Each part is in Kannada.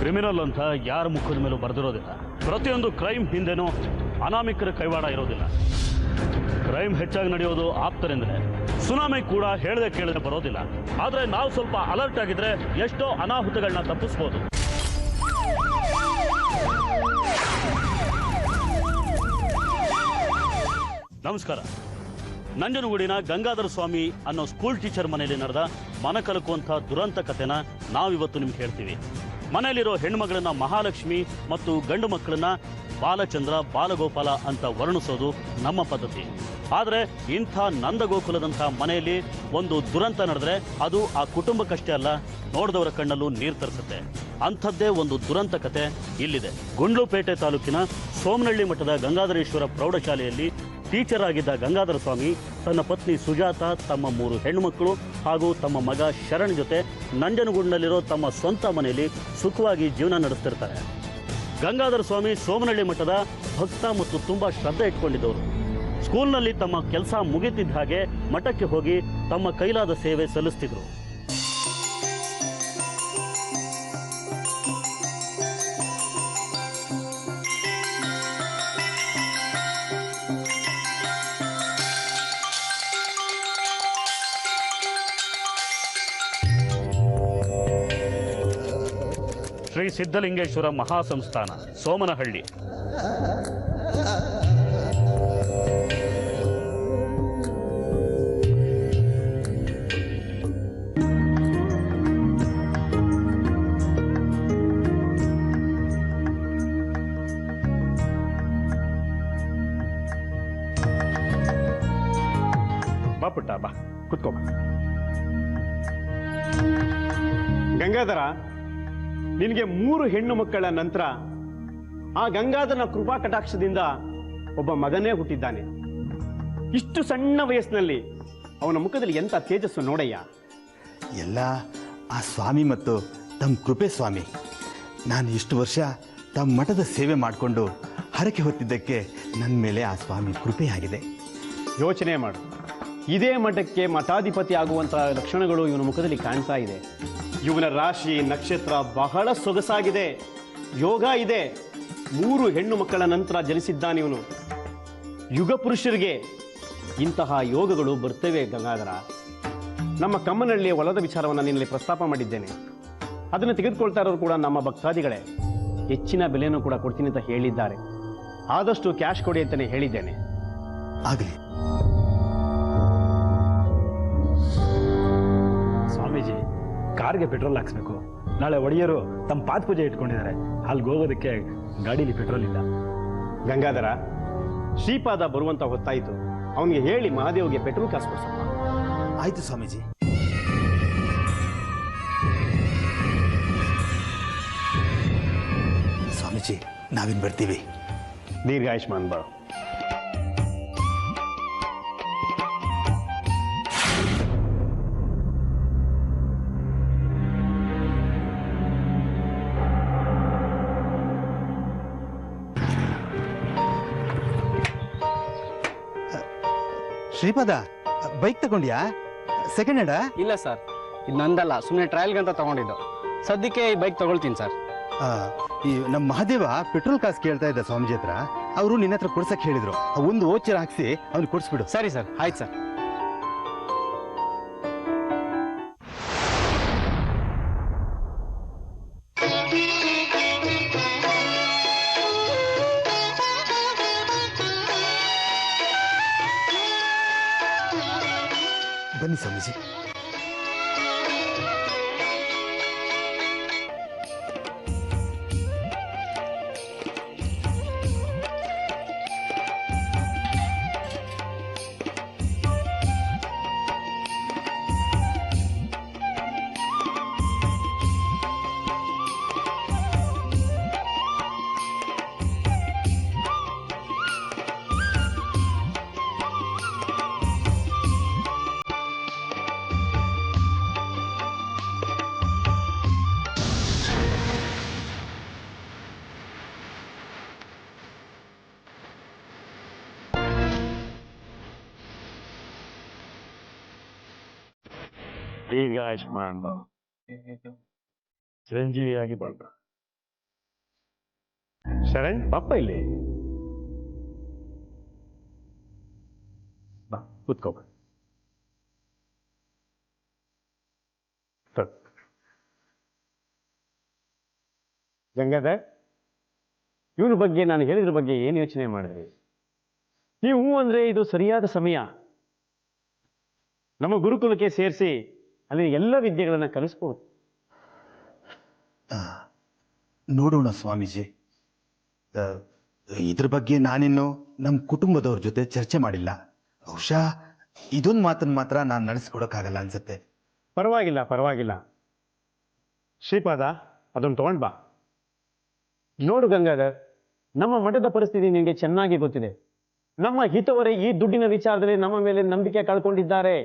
ಕ್ರಿಮಿನಲ್ ಅಂತ ಯಾರ ಮುಖದ ಮೇಲೂ ಬರೆದಿರೋದಿಲ್ಲ. ಪ್ರತಿಯೊಂದು ಕ್ರೈಮ್ ಹಿಂದೆನೂ ಅನಾಮಿಕರ ಕೈವಾಡ ಇರೋದಿಲ್ಲ. ಕ್ರೈಮ್ ಹೆಚ್ಚಾಗಿ ನಡೆಯೋದು ಆಪ್ತರಿಂದಲೇ. ಸುನಾಮಿ ಕೂಡ ಹೇಳದೆ ಕೇಳದೆ ಬರೋದಿಲ್ಲ. ಆದರೆ ನಾವು ಸ್ವಲ್ಪ ಅಲರ್ಟ್ ಆಗಿದ್ರೆ ಎಷ್ಟೋ ಅನಾಹುತಗಳನ್ನ ತಪ್ಪಿಸ್ಬೋದು. ನಮಸ್ಕಾರ. ನಂಜನಗೂಡಿನ ಗಂಗಾಧರ ಸ್ವಾಮಿ ಅನ್ನೋ ಸ್ಕೂಲ್ ಟೀಚರ್ ಮನೆಯಲ್ಲಿ ನಡೆದ ಮನ ಕಲಕುವಂಥ ದುರಂತ ಕಥೆನ ನಾವಿವತ್ತು ನಿಮ್ಗೆ ಹೇಳ್ತೀವಿ. ಮನೆಯಲ್ಲಿರೋ ಹೆಣ್ಮಗಳನ್ನ ಮಹಾಲಕ್ಷ್ಮಿ ಮತ್ತು ಗಂಡು ಮಕ್ಕಳನ್ನ ಬಾಲಚಂದ್ರ ಬಾಲಗೋಪಾಲ ಅಂತ ವರ್ಣಿಸೋದು ನಮ್ಮ ಪದ್ಧತಿ. ಆದರೆ ಇಂಥ ನಂದಗೋಕುಲದಂಥ ಮನೆಯಲ್ಲಿ ಒಂದು ದುರಂತ ನಡೆದ್ರೆ ಅದು ಆ ಕುಟುಂಬಕ್ಕಷ್ಟೇ ಅಲ್ಲ, ನೋಡಿದವರ ಕಣ್ಣಲ್ಲೂ ನೀರು ತರಿಸುತ್ತೆ. ಅಂಥದ್ದೇ ಒಂದು ದುರಂತ ಕತೆ ಇಲ್ಲಿದೆ. ಗುಂಡ್ಲುಪೇಟೆ ತಾಲೂಕಿನ ಸೋಮನಹಳ್ಳಿ ಮಠದ ಗಂಗಾಧರೇಶ್ವರ ಪ್ರೌಢಶಾಲೆಯಲ್ಲಿ ಟೀಚರ್ ಆಗಿದ್ದ ಗಂಗಾಧರ ಸ್ವಾಮಿ ತನ್ನ ಪತ್ನಿ ಸುಜಾತ, ತಮ್ಮ 3 ಹೆಣ್ಣುಮಕ್ಕಳು ಹಾಗೂ ತಮ್ಮ ಮಗ ಶರಣ್ ಜೊತೆ ನಂಜನಗೂಡಿನಲ್ಲಿರೋ ತಮ್ಮ ಸ್ವಂತ ಮನೆಯಲ್ಲಿ ಸುಖವಾಗಿ ಜೀವನ ನಡೆಸ್ತಿರ್ತಾರೆ. ಗಂಗಾಧರ ಸ್ವಾಮಿ ಸೋಮನಹಳ್ಳಿ ಮಠದ ಭಕ್ತ ಮತ್ತು ತುಂಬ ಶ್ರದ್ಧೆ ಇಟ್ಕೊಂಡಿದ್ದವರು. ಸ್ಕೂಲ್ನಲ್ಲಿ ತಮ್ಮ ಕೆಲಸ ಮುಗಿತಿದ್ದ ಹಾಗೆ ಮಠಕ್ಕೆ ಹೋಗಿ ತಮ್ಮ ಕೈಲಾದ ಸೇವೆ ಸಲ್ಲಿಸ್ತಿದ್ರು. ಶ್ರೀ ಸಿದ್ಧಲಿಂಗೇಶ್ವರ ಮಹಾಸಂಸ್ಥಾನ ಸೋಮನಹಳ್ಳಿ. ಬಾ ಪುಟ್ಟ, ಬಾ ಕುತ್ಕೋ. ಗಂಗಾಧರ, ನಿನಗೆ 3 ಹೆಣ್ಣು ಮಕ್ಕಳ ನಂತರ ಆ ಗಂಗಾಧರನ ಕೃಪಾ ಕಟಾಕ್ಷದಿಂದ ಒಬ್ಬ ಮಗನೇ ಹುಟ್ಟಿದ್ದಾನೆ. ಇಷ್ಟು ಸಣ್ಣ ವಯಸ್ಸಿನಲ್ಲಿ ಅವನ ಮುಖದಲ್ಲಿ ಎಂಥ ತೇಜಸ್ಸು ನೋಡಯ್ಯ. ಎಲ್ಲ ಆ ಸ್ವಾಮಿ ಮತ್ತು ತಮ್ಮ ಕೃಪೆ ಸ್ವಾಮಿ. ನಾನು ಇಷ್ಟು ವರ್ಷ ತಮ್ಮ ಮಠದ ಸೇವೆ ಮಾಡಿಕೊಂಡು ಹರಕೆ ಹೊತ್ತಿದ್ದಕ್ಕೆ ನನ್ನ ಮೇಲೆ ಆ ಸ್ವಾಮಿ ಕೃಪೆಯಾಗಿದೆ. ಯೋಚನೆ ಮಾಡು, ಇದೇ ಮಠಕ್ಕೆ ಮಠಾಧಿಪತಿ ಆಗುವಂತಹ ಲಕ್ಷಣಗಳು ಇವನ ಮುಖದಲ್ಲಿ ಕಾಣ್ತಾ ಇದೆ. ಇವನ ರಾಶಿ ನಕ್ಷತ್ರ ಬಹಳ ಸೊಗಸಾಗಿದೆ, ಯೋಗ ಇದೆ. 3 ಹೆಣ್ಣು ಮಕ್ಕಳ ನಂತರ ಜನಿಸಿದ್ದಾನೆ ಇವನು. ಯುಗ ಪುರುಷರಿಗೆ ಇಂತಹ ಯೋಗಗಳು ಬರ್ತವೆ ಗಂಗಾಧರ. ನಮ್ಮ ಕಮ್ಮನಹಳ್ಳಿಯ ಹೊಲದ ವಿಚಾರವನ್ನು ನಿನ್ನಲ್ಲಿ ಪ್ರಸ್ತಾಪ ಮಾಡಿದ್ದೇನೆ. ಅದನ್ನು ತೆಗೆದುಕೊಳ್ತಾ ಇರೋರು ಕೂಡ ನಮ್ಮ ಭಕ್ತಾದಿಗಳೇ. ಹೆಚ್ಚಿನ ಬೆಲೆಯನ್ನು ಕೂಡ ಕೊಡ್ತೀನಿ ಅಂತ ಹೇಳಿದ್ದಾರೆ. ಆದಷ್ಟು ಕ್ಯಾಶ್ ಕೊಡಿ ಅಂತಲೇ ಹೇಳಿದ್ದೇನೆ. ಆಗಲಿ ಸ್ವಾಮೀಜಿ, ಕಾರ್ಗೆ ಪೆಟ್ರೋಲ್ ಹಾಕ್ಸ್ಬೇಕು. ನಾಳೆ ಒಡೆಯರು ತಮ್ಮ ಪಾದ ಪೂಜೆ ಇಟ್ಕೊಂಡಿದ್ದಾರೆ. ಅಲ್ಲಿಗೆ ಹೋಗೋದಕ್ಕೆ ಗಾಡೀಲಿ ಪೆಟ್ರೋಲ್ ಇಲ್ಲ. ಗಂಗಾಧರ, ಶ್ರೀಪಾದ ಬರುವಂತ ಹೊತ್ತಾಯಿತು. ಅವನಿಗೆ ಹೇಳಿ ಮಹಾದೇವ್ಗೆ ಪೆಟ್ರೋಲ್ ಕಾಸು ಕೊಡ್ಸಪ್ಪ. ಆಯ್ತು ಸ್ವಾಮೀಜಿ. ಸ್ವಾಮೀಜಿ, ನಾವಿನ್ ಬರ್ತೀವಿ. ದೀರ್ಘಾಯುಷ್ಮಾನ್ ಬಾ. ಶ್ರೀಪಾದ, ಬೈಕ್ ತಗೊಂಡ್ಯಾ? ಸೆಕೆಂಡ್ ಹ್ಯಾಂಡಾ? ಇಲ್ಲ ಸರ್, ಇದು ನಂದಲ್ಲ, ಸುಮ್ಮನೆ ಟ್ರಯಲ್ಗಂತ ತಗೊಂಡಿದ್ದು. ಸದ್ಯಕ್ಕೆ ಈ ಬೈಕ್ ತಗೊಳ್ತೀನಿ ಸರ್. ಈ ನಮ್ಮ ಮಹಾದೇವ ಪೆಟ್ರೋಲ್ ಕಾಸು ಕೇಳ್ತಾ ಇದ್ದ ಸ್ವಾಮೀಜಿ ಹತ್ರ. ಅವರು ನಿನ್ನ ಹತ್ರ ಕೊಡ್ಸಕ್ಕೆ ಹೇಳಿದ್ರು. ಒಂದು ಓಚರ್ ಹಾಕ್ಸಿ ಅವ್ನು ಕೊಡಿಸ್ಬಿಡು. ಸರಿ ಸರ್, ಆಯ್ತು ಸರ್. ಬನ್ನಿ ಸ್ವಾಮೀಜಿ. ದೀರ್ಘಾಯುಷ್ಮಾನ್ ಭವ. ಚಿರಂಜೀವಿಯಾಗಿ ಬಾಳ್ಕ. ಶರಣ್ ಪಾಪ ಇಲ್ಲಿ ಬಾ ಕೂತ್ಕೋ ಗಂಗಾಧರ್, ಇವ್ರ ಬಗ್ಗೆ ನಾನು ಹೇಳಿದ್ರ ಬಗ್ಗೆ ಏನು ಯೋಚನೆ ಮಾಡಿದ್ರಿ? ನೀವು ಅಂದ್ರೆ ಇದು ಸರಿಯಾದ ಸಮಯ. ನಮ್ಮ ಗುರುಕುಲಕ್ಕೆ ಸೇರಿಸಿ ಅಲ್ಲಿ ಎಲ್ಲ ವಿದ್ಯೆಗಳನ್ನ ಕಲಿಸ್ಬೋದು. ನೋಡೋಣ ಸ್ವಾಮೀಜಿ. ಇದ್ರ ಬಗ್ಗೆ ನಾನಿನ್ನು ನಮ್ಮ ಕುಟುಂಬದವ್ರ ಜೊತೆ ಚರ್ಚೆ ಮಾಡಿಲ್ಲ. ಬಹುಶಃ ಇದೊಂದು ಮಾತನ್ನು ಮಾತ್ರ ನಾನು ನಡೆಸ್ಕೊಡಕ್ಕಾಗಲ್ಲ ಅನ್ಸುತ್ತೆ. ಪರವಾಗಿಲ್ಲ. ಶ್ರೀಪಾದ, ಅದನ್ನು ತಗೊಂಡ್ ಬಾ. ನೋಡು ಗಂಗಾಧರ್, ನಮ್ಮ ಮಠದ ಪರಿಸ್ಥಿತಿ ನಿನಗೆ ಚೆನ್ನಾಗಿ ಗೊತ್ತಿದೆ. ನಮ್ಮ ಹಿತವರೇ ಈ ದುಡ್ಡಿನ ವಿಚಾರದಲ್ಲಿ ನಮ್ಮ ಮೇಲೆ ನಂಬಿಕೆ ಕಳ್ಕೊಂಡಿದ್ದಾರೆ.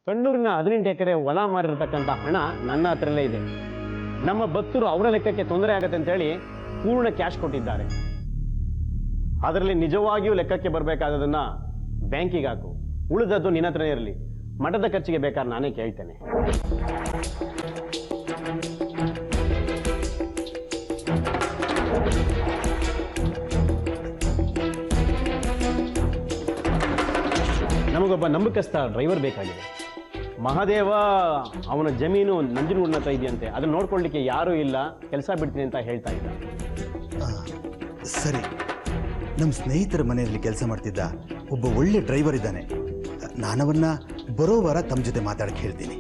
ಕಣ್ಣೂರಿನ 18 ಎಕರೆ ಹೊಲ ಮಾರಿರ್ತಕ್ಕಂಥ ಹಣ ನನ್ನ ಹತ್ರಲ್ಲೇ ಇದೆ. ನಮ್ಮ ಭಕ್ತರು ಅವರ ಲೆಕ್ಕಕ್ಕೆ ತೊಂದರೆ ಆಗತ್ತೆ ಅಂತ ಹೇಳಿ ಪೂರ್ಣ ಕ್ಯಾಶ್ ಕೊಟ್ಟಿದ್ದಾರೆ. ಅದರಲ್ಲಿ ನಿಜವಾಗಿಯೂ ಲೆಕ್ಕಕ್ಕೆ ಬರಬೇಕಾದದನ್ನ ಬ್ಯಾಂಕಿಗೆ ಹಾಕು. ಉಳಿದದ್ದು ನಿನ್ನ ಹತ್ರನೇ ಇರಲಿ. ಮಠದ ಖರ್ಚಿಗೆ ಬೇಕಾದ್ರೆ ನಾನೇ ಕೇಳ್ತೇನೆ. ನಮಗೊಬ್ಬ ನಂಬಿಕಸ್ಥ ಡ್ರೈವರ್ ಬೇಕಾಗಿದೆ. ಮಹಾದೇವ ಅವನ ಜಮೀನು ನಂಜನಗೂಡಿನ ಹತ್ರ ಇದೆಯಂತೆ. ಅದನ್ನ ನೋಡ್ಕೊಳ್ಳಿಕ್ಕೆ ಯಾರೂ ಇಲ್ಲ, ಕೆಲಸ ಬಿಡ್ತೀನಿ ಅಂತ ಹೇಳ್ತಾ ಇದ್ದ. ಸರಿ, ನಮ್ಮ ಸ್ನೇಹಿತರ ಮನೆಯಲ್ಲಿ ಕೆಲಸ ಮಾಡ್ತಿದ್ದ ಒಬ್ಬ ಒಳ್ಳೆ ಡ್ರೈವರ್ ಇದ್ದಾನೆ. ನಾನವನ್ನ ಬರೋ ವಾರ ತಮ್ಮ ಜೊತೆ ಮಾತಾಡಕ್ಕೆ ಹೇಳ್ತೀನಿ.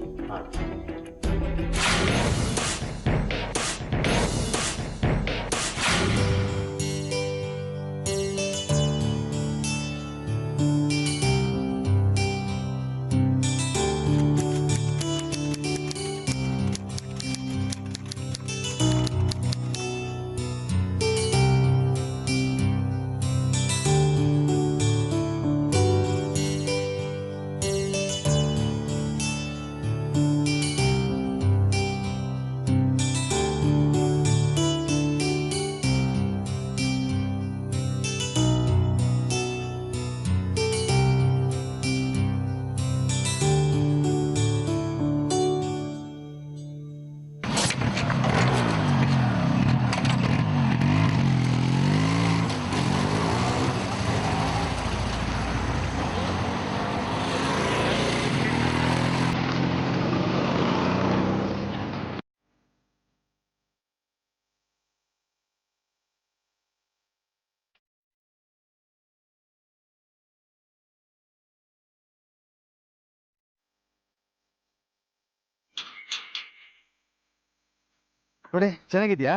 ನೋಡಿ, ಚೆನ್ನಾಗಿದ್ಯಾ?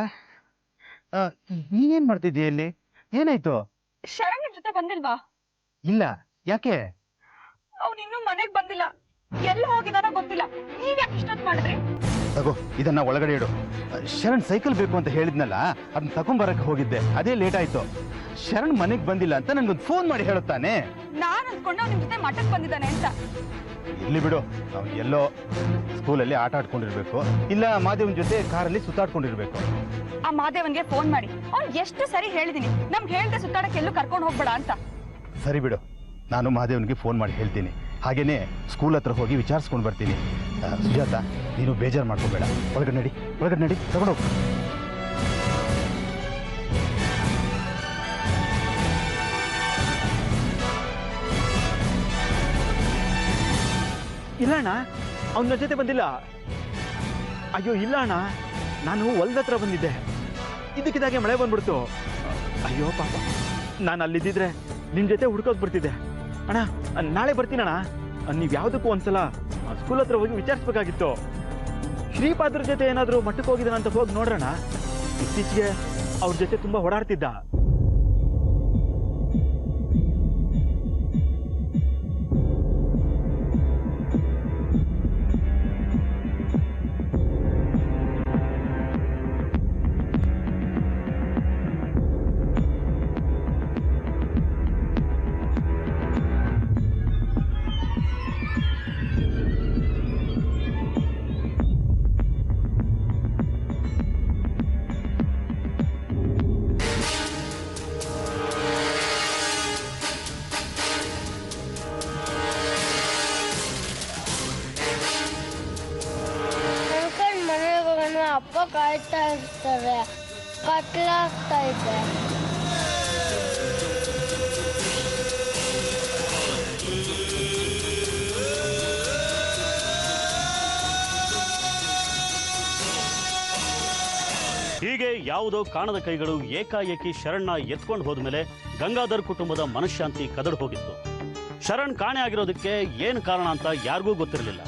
ನೀನೇನ್ ಮಾಡ್ತಿದ್ದೀಯ ಇಲ್ಲಿ? ಏನಾಯ್ತು? ಶರಣ್ ಜೊತೆ ಬಂದಿಲ್ವಾ? ಇಲ್ಲ, ಯಾಕೆ? ಅವ್ನು ಇನ್ನೂ ಮನೆಗ್ ಬಂದಿಲ್ಲ. ಎಲ್ಲ ಹೋಗಿದಾನೋ ಗೊತ್ತಿಲ್ಲ. ನೀವ್ ಯಾಕೆ ಇಷ್ಟೊತ್ತು ಮಾಡಿದ್ರಿ? ತಗೋ, ಇದನ್ನ ಒಳಗಡೆ ಇಡು. ಶರಣ್ ಸೈಕಲ್ ಬೇಕು ಅಂತ ಹೇಳಿದ್ನಲ್ಲ, ಅದನ್ನ ತಗೊಂಬರಕ್ಕೆ ಹೋಗಿದ್ದೆ. ಅದೇ ಲೇಟ್ ಆಯ್ತು. ಶರಣ್ ಮನೆಗ್ ಬಂದಿಲ್ಲ ಅಂತ ನನ್ಗೊಂದು ಫೋನ್ ಮಾಡಿ ಹೇಳುತ್ತಾನೆ. ನಾನ್ ಅನ್ಕೊಂಡ ನಿಮ್ ಜೊತೆ ಮಠಕ್ ಬಂದಿದ್ದಾನೆ ಅಂತ. ಇರ್ಲಿ ಬಿಡು, ಅವ್ನು ಎಲ್ಲೋ ಸ್ಕೂಲಲ್ಲಿ ಆಟ ಆಡ್ಕೊಂಡಿರ್ಬೇಕು, ಇಲ್ಲ ಮಾದೇವನ್ ಜೊತೆ ಕಾರಲ್ಲಿ ಸುತ್ತಾಡ್ಕೊಂಡಿರ್ಬೇಕು. ಆ ಮಾದೇವನ್ಗೆ ಫೋನ್ ಮಾಡಿ ಅವ್ನ್ ಎಷ್ಟು ಸರಿ ಹೇಳಿದೀನಿ, ನಮ್ಗೆ ಹೇಳ್ದೆ ಸುತ್ತಾಡಕ್ಕೆ ಎಲ್ಲೂ ಕರ್ಕೊಂಡು ಹೋಗ್ಬೇಡ ಅಂತ. ಸರಿ ಬಿಡು, ನಾನು ಮಹಾದೇವನ್ಗೆ ಫೋನ್ ಮಾಡಿ ಹೇಳ್ತೀನಿ. ಹಾಗೇನೆ ಸ್ಕೂಲ್ ಹತ್ರ ಹೋಗಿ ವಿಚಾರಿಸ್ಕೊಂಡು ಬರ್ತೀನಿ. ಸುಜಾತ, ನೀನು ಬೇಜಾರು ಮಾಡ್ಕೋಬೇಡ. ಒಳಗಡೆ ನಡಿ ತಗೊಂಡೋಗು. ಇಲ್ಲ ಅಣ್ಣ, ಅವನ ಜೊತೆ ಬಂದಿಲ್ಲ. ಅಯ್ಯೋ ಇಲ್ಲ ಅಣ್ಣ, ನಾನು ಹೊಲ್ದ ಹತ್ರ ಬಂದಿದ್ದೆ. ಇದಕ್ಕಿದ್ದಾಗೆ ಮಳೆ ಬಂದ್ಬಿಡ್ತು. ಅಯ್ಯೋ ಪಾಪ, ನಾನು ಅಲ್ಲಿದ್ದಿದ್ರೆ ನಿಮ್ ಜೊತೆ ಹುಡ್ಕೋಕ್ ಬರ್ತಿದ್ದೆ. ಅಣ್ಣ, ನಾಳೆ ಬರ್ತೀನಣ್ಣ. ನೀವು ಯಾವುದಕ್ಕೂ ಒಂದ್ಸಲ ಸ್ಕೂಲ್ ಹತ್ರ ಹೋಗಿ ವಿಚಾರಿಸ್ಬೇಕಾಗಿತ್ತು. ಶ್ರೀಪಾದ್ರ ಜೊತೆ ಏನಾದರೂ ಮಟ್ಟಕ್ಕೆ ಹೋಗಿದ್ದಾನ ಅಂತ ಹೋಗಿ ನೋಡ್ರಣ. ಇತ್ತೀಚೆಗೆ ಅವ್ರ ಜೊತೆ ತುಂಬಾ ಓಡಾಡ್ತಿದ್ದ. ಅಪ್ಪ ಕಾಯ್ತಾ ಇರ್ತಾರೆ. ಕತ್ಲಾಗ್ತಾ ಇದೆ. ಹೀಗೆ ಯಾವುದೋ ಕಾಣದ ಕೈಗಳು ಏಕಾಏಕಿ ಶರಣ್ನ ಎತ್ಕೊಂಡು ಹೋದ್ಮೇಲೆ ಗಂಗಾಧರ್ ಕುಟುಂಬದ ಮನಃಶಾಂತಿ ಕದಡು ಹೋಗಿತ್ತು. ಶರಣ್ ಕಾಣೆ ಆಗಿರೋದಕ್ಕೆ ಏನು ಕಾರಣ ಅಂತ ಯಾರಿಗೂ ಗೊತ್ತಿರಲಿಲ್ಲ.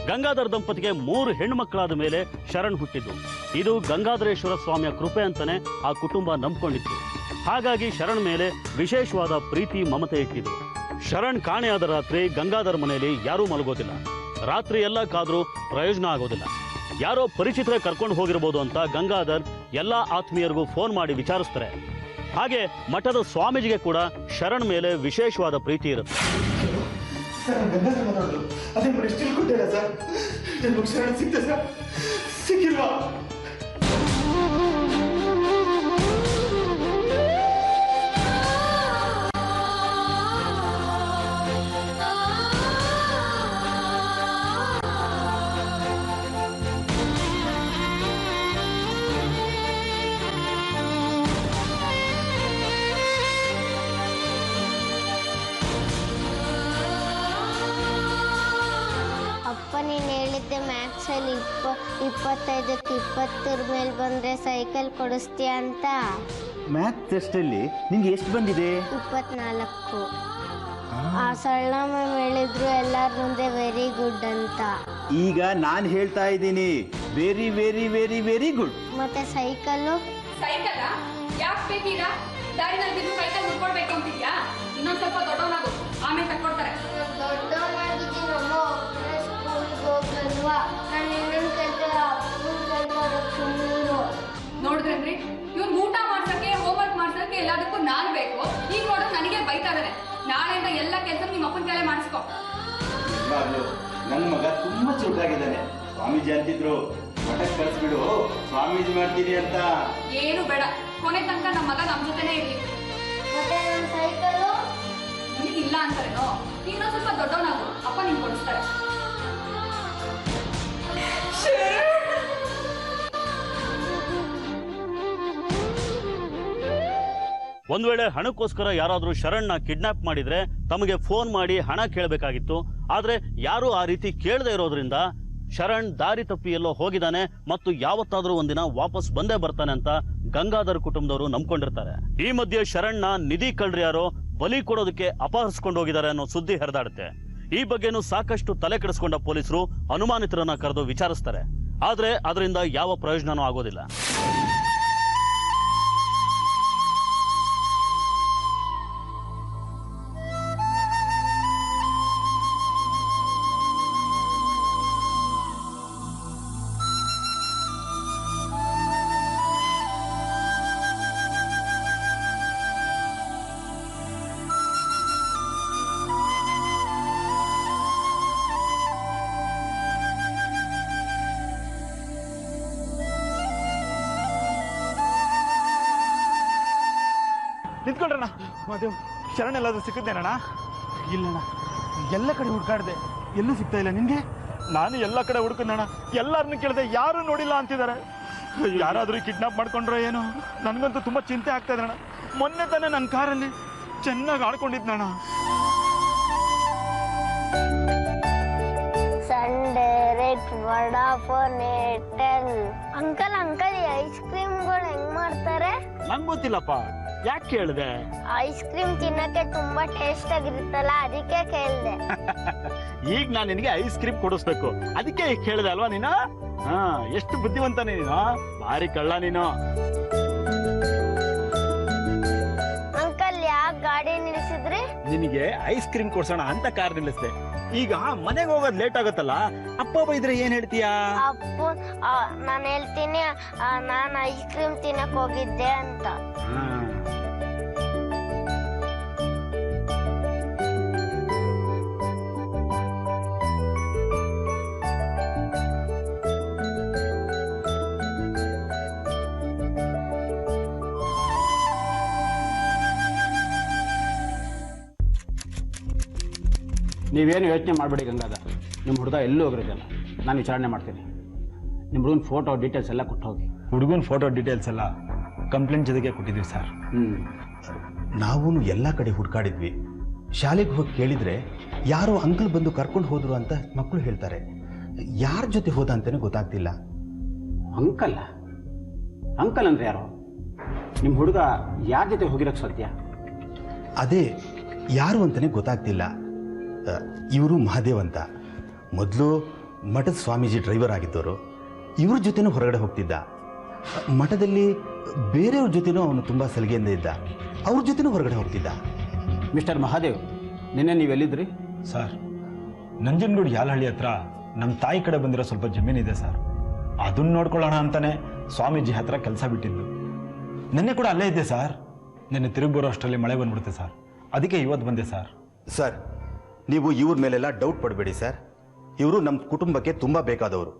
ಗಂಗಾಧರ್ ದಂಪತಿಗೆ 3 ಹೆಣ್ಣು ಮಕ್ಕಳಾದ ಮೇಲೆ ಶರಣ್ ಹುಟ್ಟಿದ್ದು. ಇದು ಗಂಗಾಧರೇಶ್ವರ ಸ್ವಾಮಿಯ ಕೃಪೆ ಅಂತಾನೆ ಆ ಕುಟುಂಬ ನಂಬ್ಕೊಂಡಿತ್ತು. ಹಾಗಾಗಿ ಶರಣ್ ಮೇಲೆ ವಿಶೇಷವಾದ ಪ್ರೀತಿ ಮಮತೆ ಇಟ್ಟಿದ್ರು. ಶರಣ್ ಕಾಣೆಯಾದ ರಾತ್ರಿ ಗಂಗಾಧರ್ ಮನೆಯಲ್ಲಿ ಯಾರೂ ಮಲಗೋದಿಲ್ಲ. ರಾತ್ರಿ ಎಲ್ಲ ಕಾದ್ರೂ ಪ್ರಯೋಜನ ಆಗೋದಿಲ್ಲ. ಯಾರೋ ಪರಿಚಿತರೇ ಕರ್ಕೊಂಡು ಹೋಗಿರ್ಬೋದು ಅಂತ ಗಂಗಾಧರ್ ಎಲ್ಲ ಆತ್ಮೀಯರಿಗೂ ಫೋನ್ ಮಾಡಿ ವಿಚಾರಿಸ್ತಾರೆ. ಹಾಗೆ ಮಠದ ಸ್ವಾಮೀಜಿಗೆ ಕೂಡ ಶರಣ್ ಮೇಲೆ ವಿಶೇಷವಾದ ಪ್ರೀತಿ ಇರುತ್ತೆ. ಅಪ್ಪ ನೀನು ಹೇಳಿದ್ದೆ ಮ್ಯಾಥ್ಸಲ್ಲಿ 25ಕ್ಕೆ 20 ಮೇಲೆ ಬಂದರೆ ಸೈಕಲ್ ಕೊಡಿಸ್ತೀಯ ಅಂತ. ಮ್ಯಾಥ್ ಟೆಸ್ಟಲ್ಲಿ ನಿಂಗೆ ಎಷ್ಟು ಬಂದಿದೆ? 24. ಆ ಸಣ್ಣ ಮ್ಯಾಮ್ ಹೇಳಿದ್ರು ಎಲ್ಲರ ಮುಂದೆ ವೆರಿ ಗುಡ್ ಅಂತ. ಈಗ ನಾನು ಹೇಳ್ತಾ ಇದ್ದೀನಿ, very very very very good. ಮತ್ತೆ ಸೈಕಲ್ಲು? ಸೈಕಲ್ ಯಾಕೆ ಬೇಕೀಗ? ದಾರಿನಲ್ಲಿ ಬಿದ್ದು ಸೈಕಲ್ ಮುಟ್ಕೊಡ್ಬೇಕು ಅಂತಿದ್ಯಾ? ಇನ್ನೊಂದು ಸ್ವಲ್ಪ ದೊಡ್ಡವನಾಗು, ಆಮೇಲೆ ತಕ್ಕೊಡ್ತಾರೆ. ದೊಡ್ಡವನಾಗಿದ್ದೀನಮ್ಮ, ಸ್ಕೂಲ್ಗೆ ಹೋಗಲ್ವಾ? ನಾನು ಇನ್ನೊಂದು ಸುಮ್ಮನಿರು. ನೋಡಿದ್ರೇನ್ರಿ, ಇವ್ರು ಊಟ ಮಾಡ್ಸಕ್ಕೆ ಹೋಮ್ವರ್ಕ್ ಮಾಡ್ಸಕ್ಕೆ ಎಲ್ಲದಕ್ಕೂ ನಾನು ಬೇಕು. ಈಗ ನೋಡೋದು ನನಗೆ ಬೈತಾ ಇದಾರೆ. ನಾಳೆಯಿಂದ ಎಲ್ಲ ಕೆಲಸ ನಿಮ್ಮ ಅಪ್ಪನ ಕೈಲೇ ಮಾಡಿಸ್ಕೊ. ನನ್ನ ಮಗ ತುಂಬಾ ಚುರುಕಾಗಿದ್ದಾನೆ. ಸ್ವಾಮೀಜಿ ಅಂತಿದ್ರು, ಮಠಕ್ಕೆ ಕಳಿಸ್ಬಿಡು, ಸ್ವಾಮೀಜಿ ಮಾಡ್ತೀನಿ ಅಂತ. ಏನು ಬೇಡ, ಕೊನೆ ತನಕ ನಮ್ಮ ಮಗ ನಮ್ಮ ಜೊತೆನೇ ಇರ್ಲಿ. ಮತ್ತೆ ನನ್ನ ಸೈಕಲ್ಲು? ನಿನಗಿಲ್ಲ ಅಂತಾರೇನೋ? ಇನ್ನೊಂದು ಸ್ವಲ್ಪ ದೊಡ್ಡವನಾಗು, ಅಪ್ಪ ನಿಂಗೆ ಕೊಡಿಸ್ತಾರೆ. ಒಂದ್ ವೇಳೆ ಹಣಕ್ಕೋಸ್ಕರ ಯಾರಾದ್ರೂ ಶರಣ್ನ ಕಿಡ್ನಾಪ್ ಮಾಡಿದ್ರೆ ತಮಗೆ ಫೋನ್ ಮಾಡಿ ಹಣ ಕೇಳಬೇಕಾಗಿತ್ತು. ಆದ್ರೆ ಯಾರು ಆ ರೀತಿ ಕೇಳದೆ ಇರೋದ್ರಿಂದ ಶರಣ್ ದಾರಿ ತಪ್ಪಿ ಎಲ್ಲೋ ಹೋಗಿದ್ದಾನೆ ಮತ್ತು ಯಾವತ್ತಾದ್ರೂ ಒಂದಿನ ವಾಪಸ್ ಬಂದೇ ಬರ್ತಾನೆ ಅಂತ ಗಂಗಾಧರ್ ಕುಟುಂಬದವರು ನಂಬ್ಕೊಂಡಿರ್ತಾರೆ. ಈ ಮಧ್ಯೆ ಶರಣ್ನ ನಿಧಿ ಕಳ್ರಿ ಯಾರೋ ಬಲಿ ಕೊಡೋದಕ್ಕೆ ಅಪಹರಿಸ್ಕೊಂಡು ಹೋಗಿದ್ದಾರೆ ಅನ್ನೋ ಸುದ್ದಿ ಹರಿದಾಡುತ್ತೆ. ಈ ಬಗ್ಗೆನೂ ಸಾಕಷ್ಟು ತಲೆ ಕೆಡಿಸ್ಕೊಂಡ ಪೊಲೀಸರು ಅನುಮಾನಿತರನ್ನ ಕರೆದು ವಿಚಾರಿಸ್ತಾರೆ. ಆದ್ರೆ ಅದರಿಂದ ಯಾವ ಪ್ರಯೋಜನನೂ ಆಗೋದಿಲ್ಲ. ನಿಂತ್ಕೊಳ್ರಣ್ಣ. ಮಾದೇವ್, ಶರಣ್ ಎಲ್ಲಾದ್ರೂ ಸಿಕ್ಕಿದ್ದೇನಣ್ಣ? ಇಲ್ಲಣ್ಣ, ಎಲ್ಲ ಕಡೆ ಹುಡ್ಕಾಡ್ದೆ, ಎಲ್ಲೂ ಸಿಗ್ತಾ ಇಲ್ಲ. ನಿನ್ಗೆ? ನಾನು ಎಲ್ಲ ಕಡೆ ಹುಡುಕಂದಣ್ಣ, ಎಲ್ಲರನ್ನು ಕೇಳಿದೆ, ಯಾರು ನೋಡಿಲ್ಲ ಅಂತಿದ್ದಾರೆ. ಯಾರಾದರೂ ಕಿಡ್ನಾಪ್ ಮಾಡ್ಕೊಂಡ್ರೋ ಏನೋ? ನನಗಂತೂ ತುಂಬ ಚಿಂತೆ ಆಗ್ತಾ ಇದೆ ಅಣ್ಣ. ಮೊನ್ನೆ ತಾನೇ ನನ್ನ ಕಾರಲ್ಲಿ ಚೆನ್ನಾಗಿ ಆಡ್ಕೊಂಡಿದ್ನಣ್ಣ. Direct Vodafone Airtel. Uncle uncle, ಈ ಐಸ್ ಕ್ರೀಮ್ಗಳು ಹೆಂಗ್ ಮಾಡ್ತಾರೆ? ನಂಗೆ ಗೊತ್ತಿಲ್ಲಪ್ಪ, ಯಾಕೆ ಕೇಳಿದೆ? ಐಸ್ ಕ್ರೀಮ್ ತಿನ್ನಕ್ಕೆ ತುಂಬಾ ಟೇಸ್ಟ್ ಆಗಿರುತ್ತಲ್ಲ, ಅದಕ್ಕೆ ಕೇಳಿದೆ. ಈಗ ನಾನು ನಿನಗೆ ಐಸ್ ಕ್ರೀಮ್ ಕೊಡಿಸ್ಬೇಕು, ಅದಕ್ಕೆ ಈಗ ಕೇಳಿದೆ ಅಲ್ವಾ ನೀನು? ಹಾ, ಎಷ್ಟು ಬುದ್ಧಿವಂತಾನೆ ನೀನು, ಭಾರಿ ಕಳ್ಳ ನೀನು. ಅಂಕಲ್, ಯಾಕೆ ಗಾಡಿ ನಿಲ್ಸಿದ್ರಿ? ನಿನಗೆ ಐಸ್ ಕ್ರೀಮ್ ಕೊಡ್ಸೋಣ ಅಂತ ಕಾರ್ ನಿಲ್ಲಿಸ್ದೆ. ಈಗ ಮನೆಗೆ ಹೋಗೋದು ಲೇಟ್ ಆಗುತ್ತಲ್ಲ, ಅಪ್ಪ ಬೈದ್ರೆ ಏನ್ ಹೇಳ್ತೀಯಾ? ಅಪ್ಪು, ನಾನು ಹೇಳ್ತೀನಿ, ನಾನು ಐಸ್ ಕ್ರೀಮ್ ತಿನ್ನಕ್ ಹೋಗಿದ್ದೆ ಅಂತ. ನೀವೇನು ಯೋಚನೆ ಮಾಡಬೇಡಿ ಗಂಗಾಧರ್, ನಿಮ್ಮ ಹುಡುಗ ಎಲ್ಲೂ ಹೋಗಿರೋದಲ್ಲ, ನಾನು ವಿಚಾರಣೆ ಮಾಡ್ತೀನಿ. ನಿಮ್ಮ ಹುಡುಗನ ಫೋಟೋ ಡೀಟೇಲ್ಸ್ ಎಲ್ಲ ಕೊಟ್ಟು ಹೋಗಿ. ಹುಡುಗನ ಫೋಟೋ ಡೀಟೇಲ್ಸ್ ಎಲ್ಲ ಕಂಪ್ಲೇಂಟ್ ಜೊತೆಗೆ ಕೊಟ್ಟಿದ್ದೀವಿ ಸರ್. ನಾವು ಎಲ್ಲ ಕಡೆ ಹುಡುಕಾಡಿದ್ವಿ. ಶಾಲೆಗೆ ಹೋಗಿ ಕೇಳಿದರೆ ಯಾರೋ ಅಂಕಲ್ ಬಂದು ಕರ್ಕೊಂಡು ಹೋದ್ರು ಅಂತ ಮಕ್ಕಳು ಹೇಳ್ತಾರೆ. ಯಾರ ಜೊತೆ ಹೋದ ಅಂತಲೇ ಗೊತ್ತಾಗ್ತಿಲ್ಲ. ಅಂಕಲ್ ಅಂಕಲ್ ಅಂದ್ರೆ ಯಾರು? ನಿಮ್ಮ ಹುಡುಗ ಯಾರ ಜೊತೆ ಹೋಗಿರೋಕ್ಕೆ ಸಾಧ್ಯ? ಅದೇ ಯಾರು ಅಂತಲೇ ಗೊತ್ತಾಗ್ತಿಲ್ಲ. ಇವರು ಮಹಾದೇವ್ ಅಂತ, ಮೊದಲು ಮಠದ ಸ್ವಾಮೀಜಿ ಡ್ರೈವರ್ ಆಗಿದ್ದವರು. ಇವ್ರ ಜೊತೆನೂ ಹೊರಗಡೆ ಹೋಗ್ತಿದ್ದ. ಮಠದಲ್ಲಿ ಬೇರೆಯವ್ರ ಜೊತೆನೂ ಅವನು ತುಂಬ ಸಲಿಗೆಯಿಂದ ಇದ್ದ. ಅವ್ರ ಜೊತೆನೂ ಹೊರಗಡೆ ಹೋಗ್ತಿದ್ದ. ಮಿಸ್ಟರ್ ಮಹಾದೇವ್, ನಿನ್ನೆ ನೀವೆಲ್ಲಿದ್ರಿ? ಸರ್, ನಂಜನಗೂಡು ಯಾಲಹಳ್ಳಿ ಹತ್ರ ನಮ್ಮ ತಾಯಿ ಕಡೆ ಬಂದಿರೋ ಸ್ವಲ್ಪ ಜಮೀನಿದೆ ಸರ್. ಅದನ್ನ ನೋಡ್ಕೊಳ್ಳೋಣ ಅಂತಾನೆ ಸ್ವಾಮೀಜಿ ಹತ್ರ ಕೆಲಸ ಬಿಟ್ಟಿದ್ದು. ನಿನ್ನೆ ಕೂಡ ಅಲ್ಲೇ ಇದ್ದೆ ಸರ್. ನಿನ್ನೆ ತಿರುಗಿ ಬರೋ ಅಷ್ಟರಲ್ಲಿ ಮಳೆ ಬಂದ್ಬಿಡುತ್ತೆ ಸರ್. ಅದಕ್ಕೆ ಇವತ್ತು ಬಂದೆ ಸರ್. ಸರ್, ನೀವು ಇವ್ರ ಮೇಲೆಲ್ಲ ಡೌಟ್ ಪಡಬೇಡಿ ಸರ್. ಇವರು ನಮ್ಮ ಕುಟುಂಬಕ್ಕೆ ತುಂಬ ಬೇಕಾದವರು.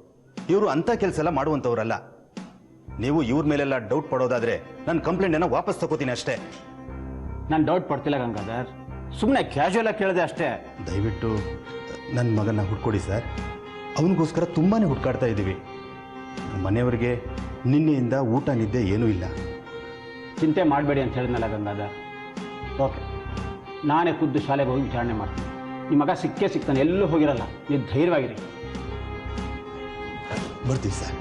ಇವರು ಅಂಥ ಕೆಲಸ ಎಲ್ಲ ಮಾಡುವಂಥವ್ರಲ್ಲ. ನೀವು ಇವ್ರ ಮೇಲೆಲ್ಲ ಡೌಟ್ ಪಡೋದಾದರೆ ನನ್ನ ಕಂಪ್ಲೇಂಟನ್ನು ವಾಪಸ್ ತಗೋತೀನಿ ಅಷ್ಟೇ. ನಾನು ಡೌಟ್ ಪಡ್ತಿಲ್ಲ ಗಂಗಾಧರ್, ಸುಮ್ಮನೆ ಕ್ಯಾಶುಯಲ್ ಆಗಿ ಕೇಳಿದೆ ಅಷ್ಟೇ. ದಯವಿಟ್ಟು ನನ್ನ ಮಗನ ಹುಡ್ಕೊಡಿ ಸರ್. ಅವನಿಗೋಸ್ಕರ ತುಂಬಾ ಹುಡ್ಕಾಡ್ತಾ ಇದ್ದೀವಿ. ಮನೆಯವರಿಗೆ ನಿನ್ನೆಯಿಂದ ಊಟ ನಿದ್ದೆ ಏನೂ ಇಲ್ಲ. ಚಿಂತೆ ಮಾಡಬೇಡಿ ಅಂತ ಹೇಳಿದ್ನಲ್ಲ ಗಂಗಾಧರ್. ಓಕೆ, ನಾನೇ ಖುದ್ದು ಶಾಲೆಗೆ ಹೋಗಿ ವಿಚಾರಣೆ ಮಾಡ್ತೀನಿ. ನಿಮ್ಮ ಮಗ ಸಿಕ್ಕೇ ಸಿಗ್ತಾನೆ, ಎಲ್ಲೂ ಹೋಗಿರಲ್ಲ. ನೀವು ಧೈರ್ಯವಾಗಿರಿ. ಬರ್ತೀವಿ ಸರ್.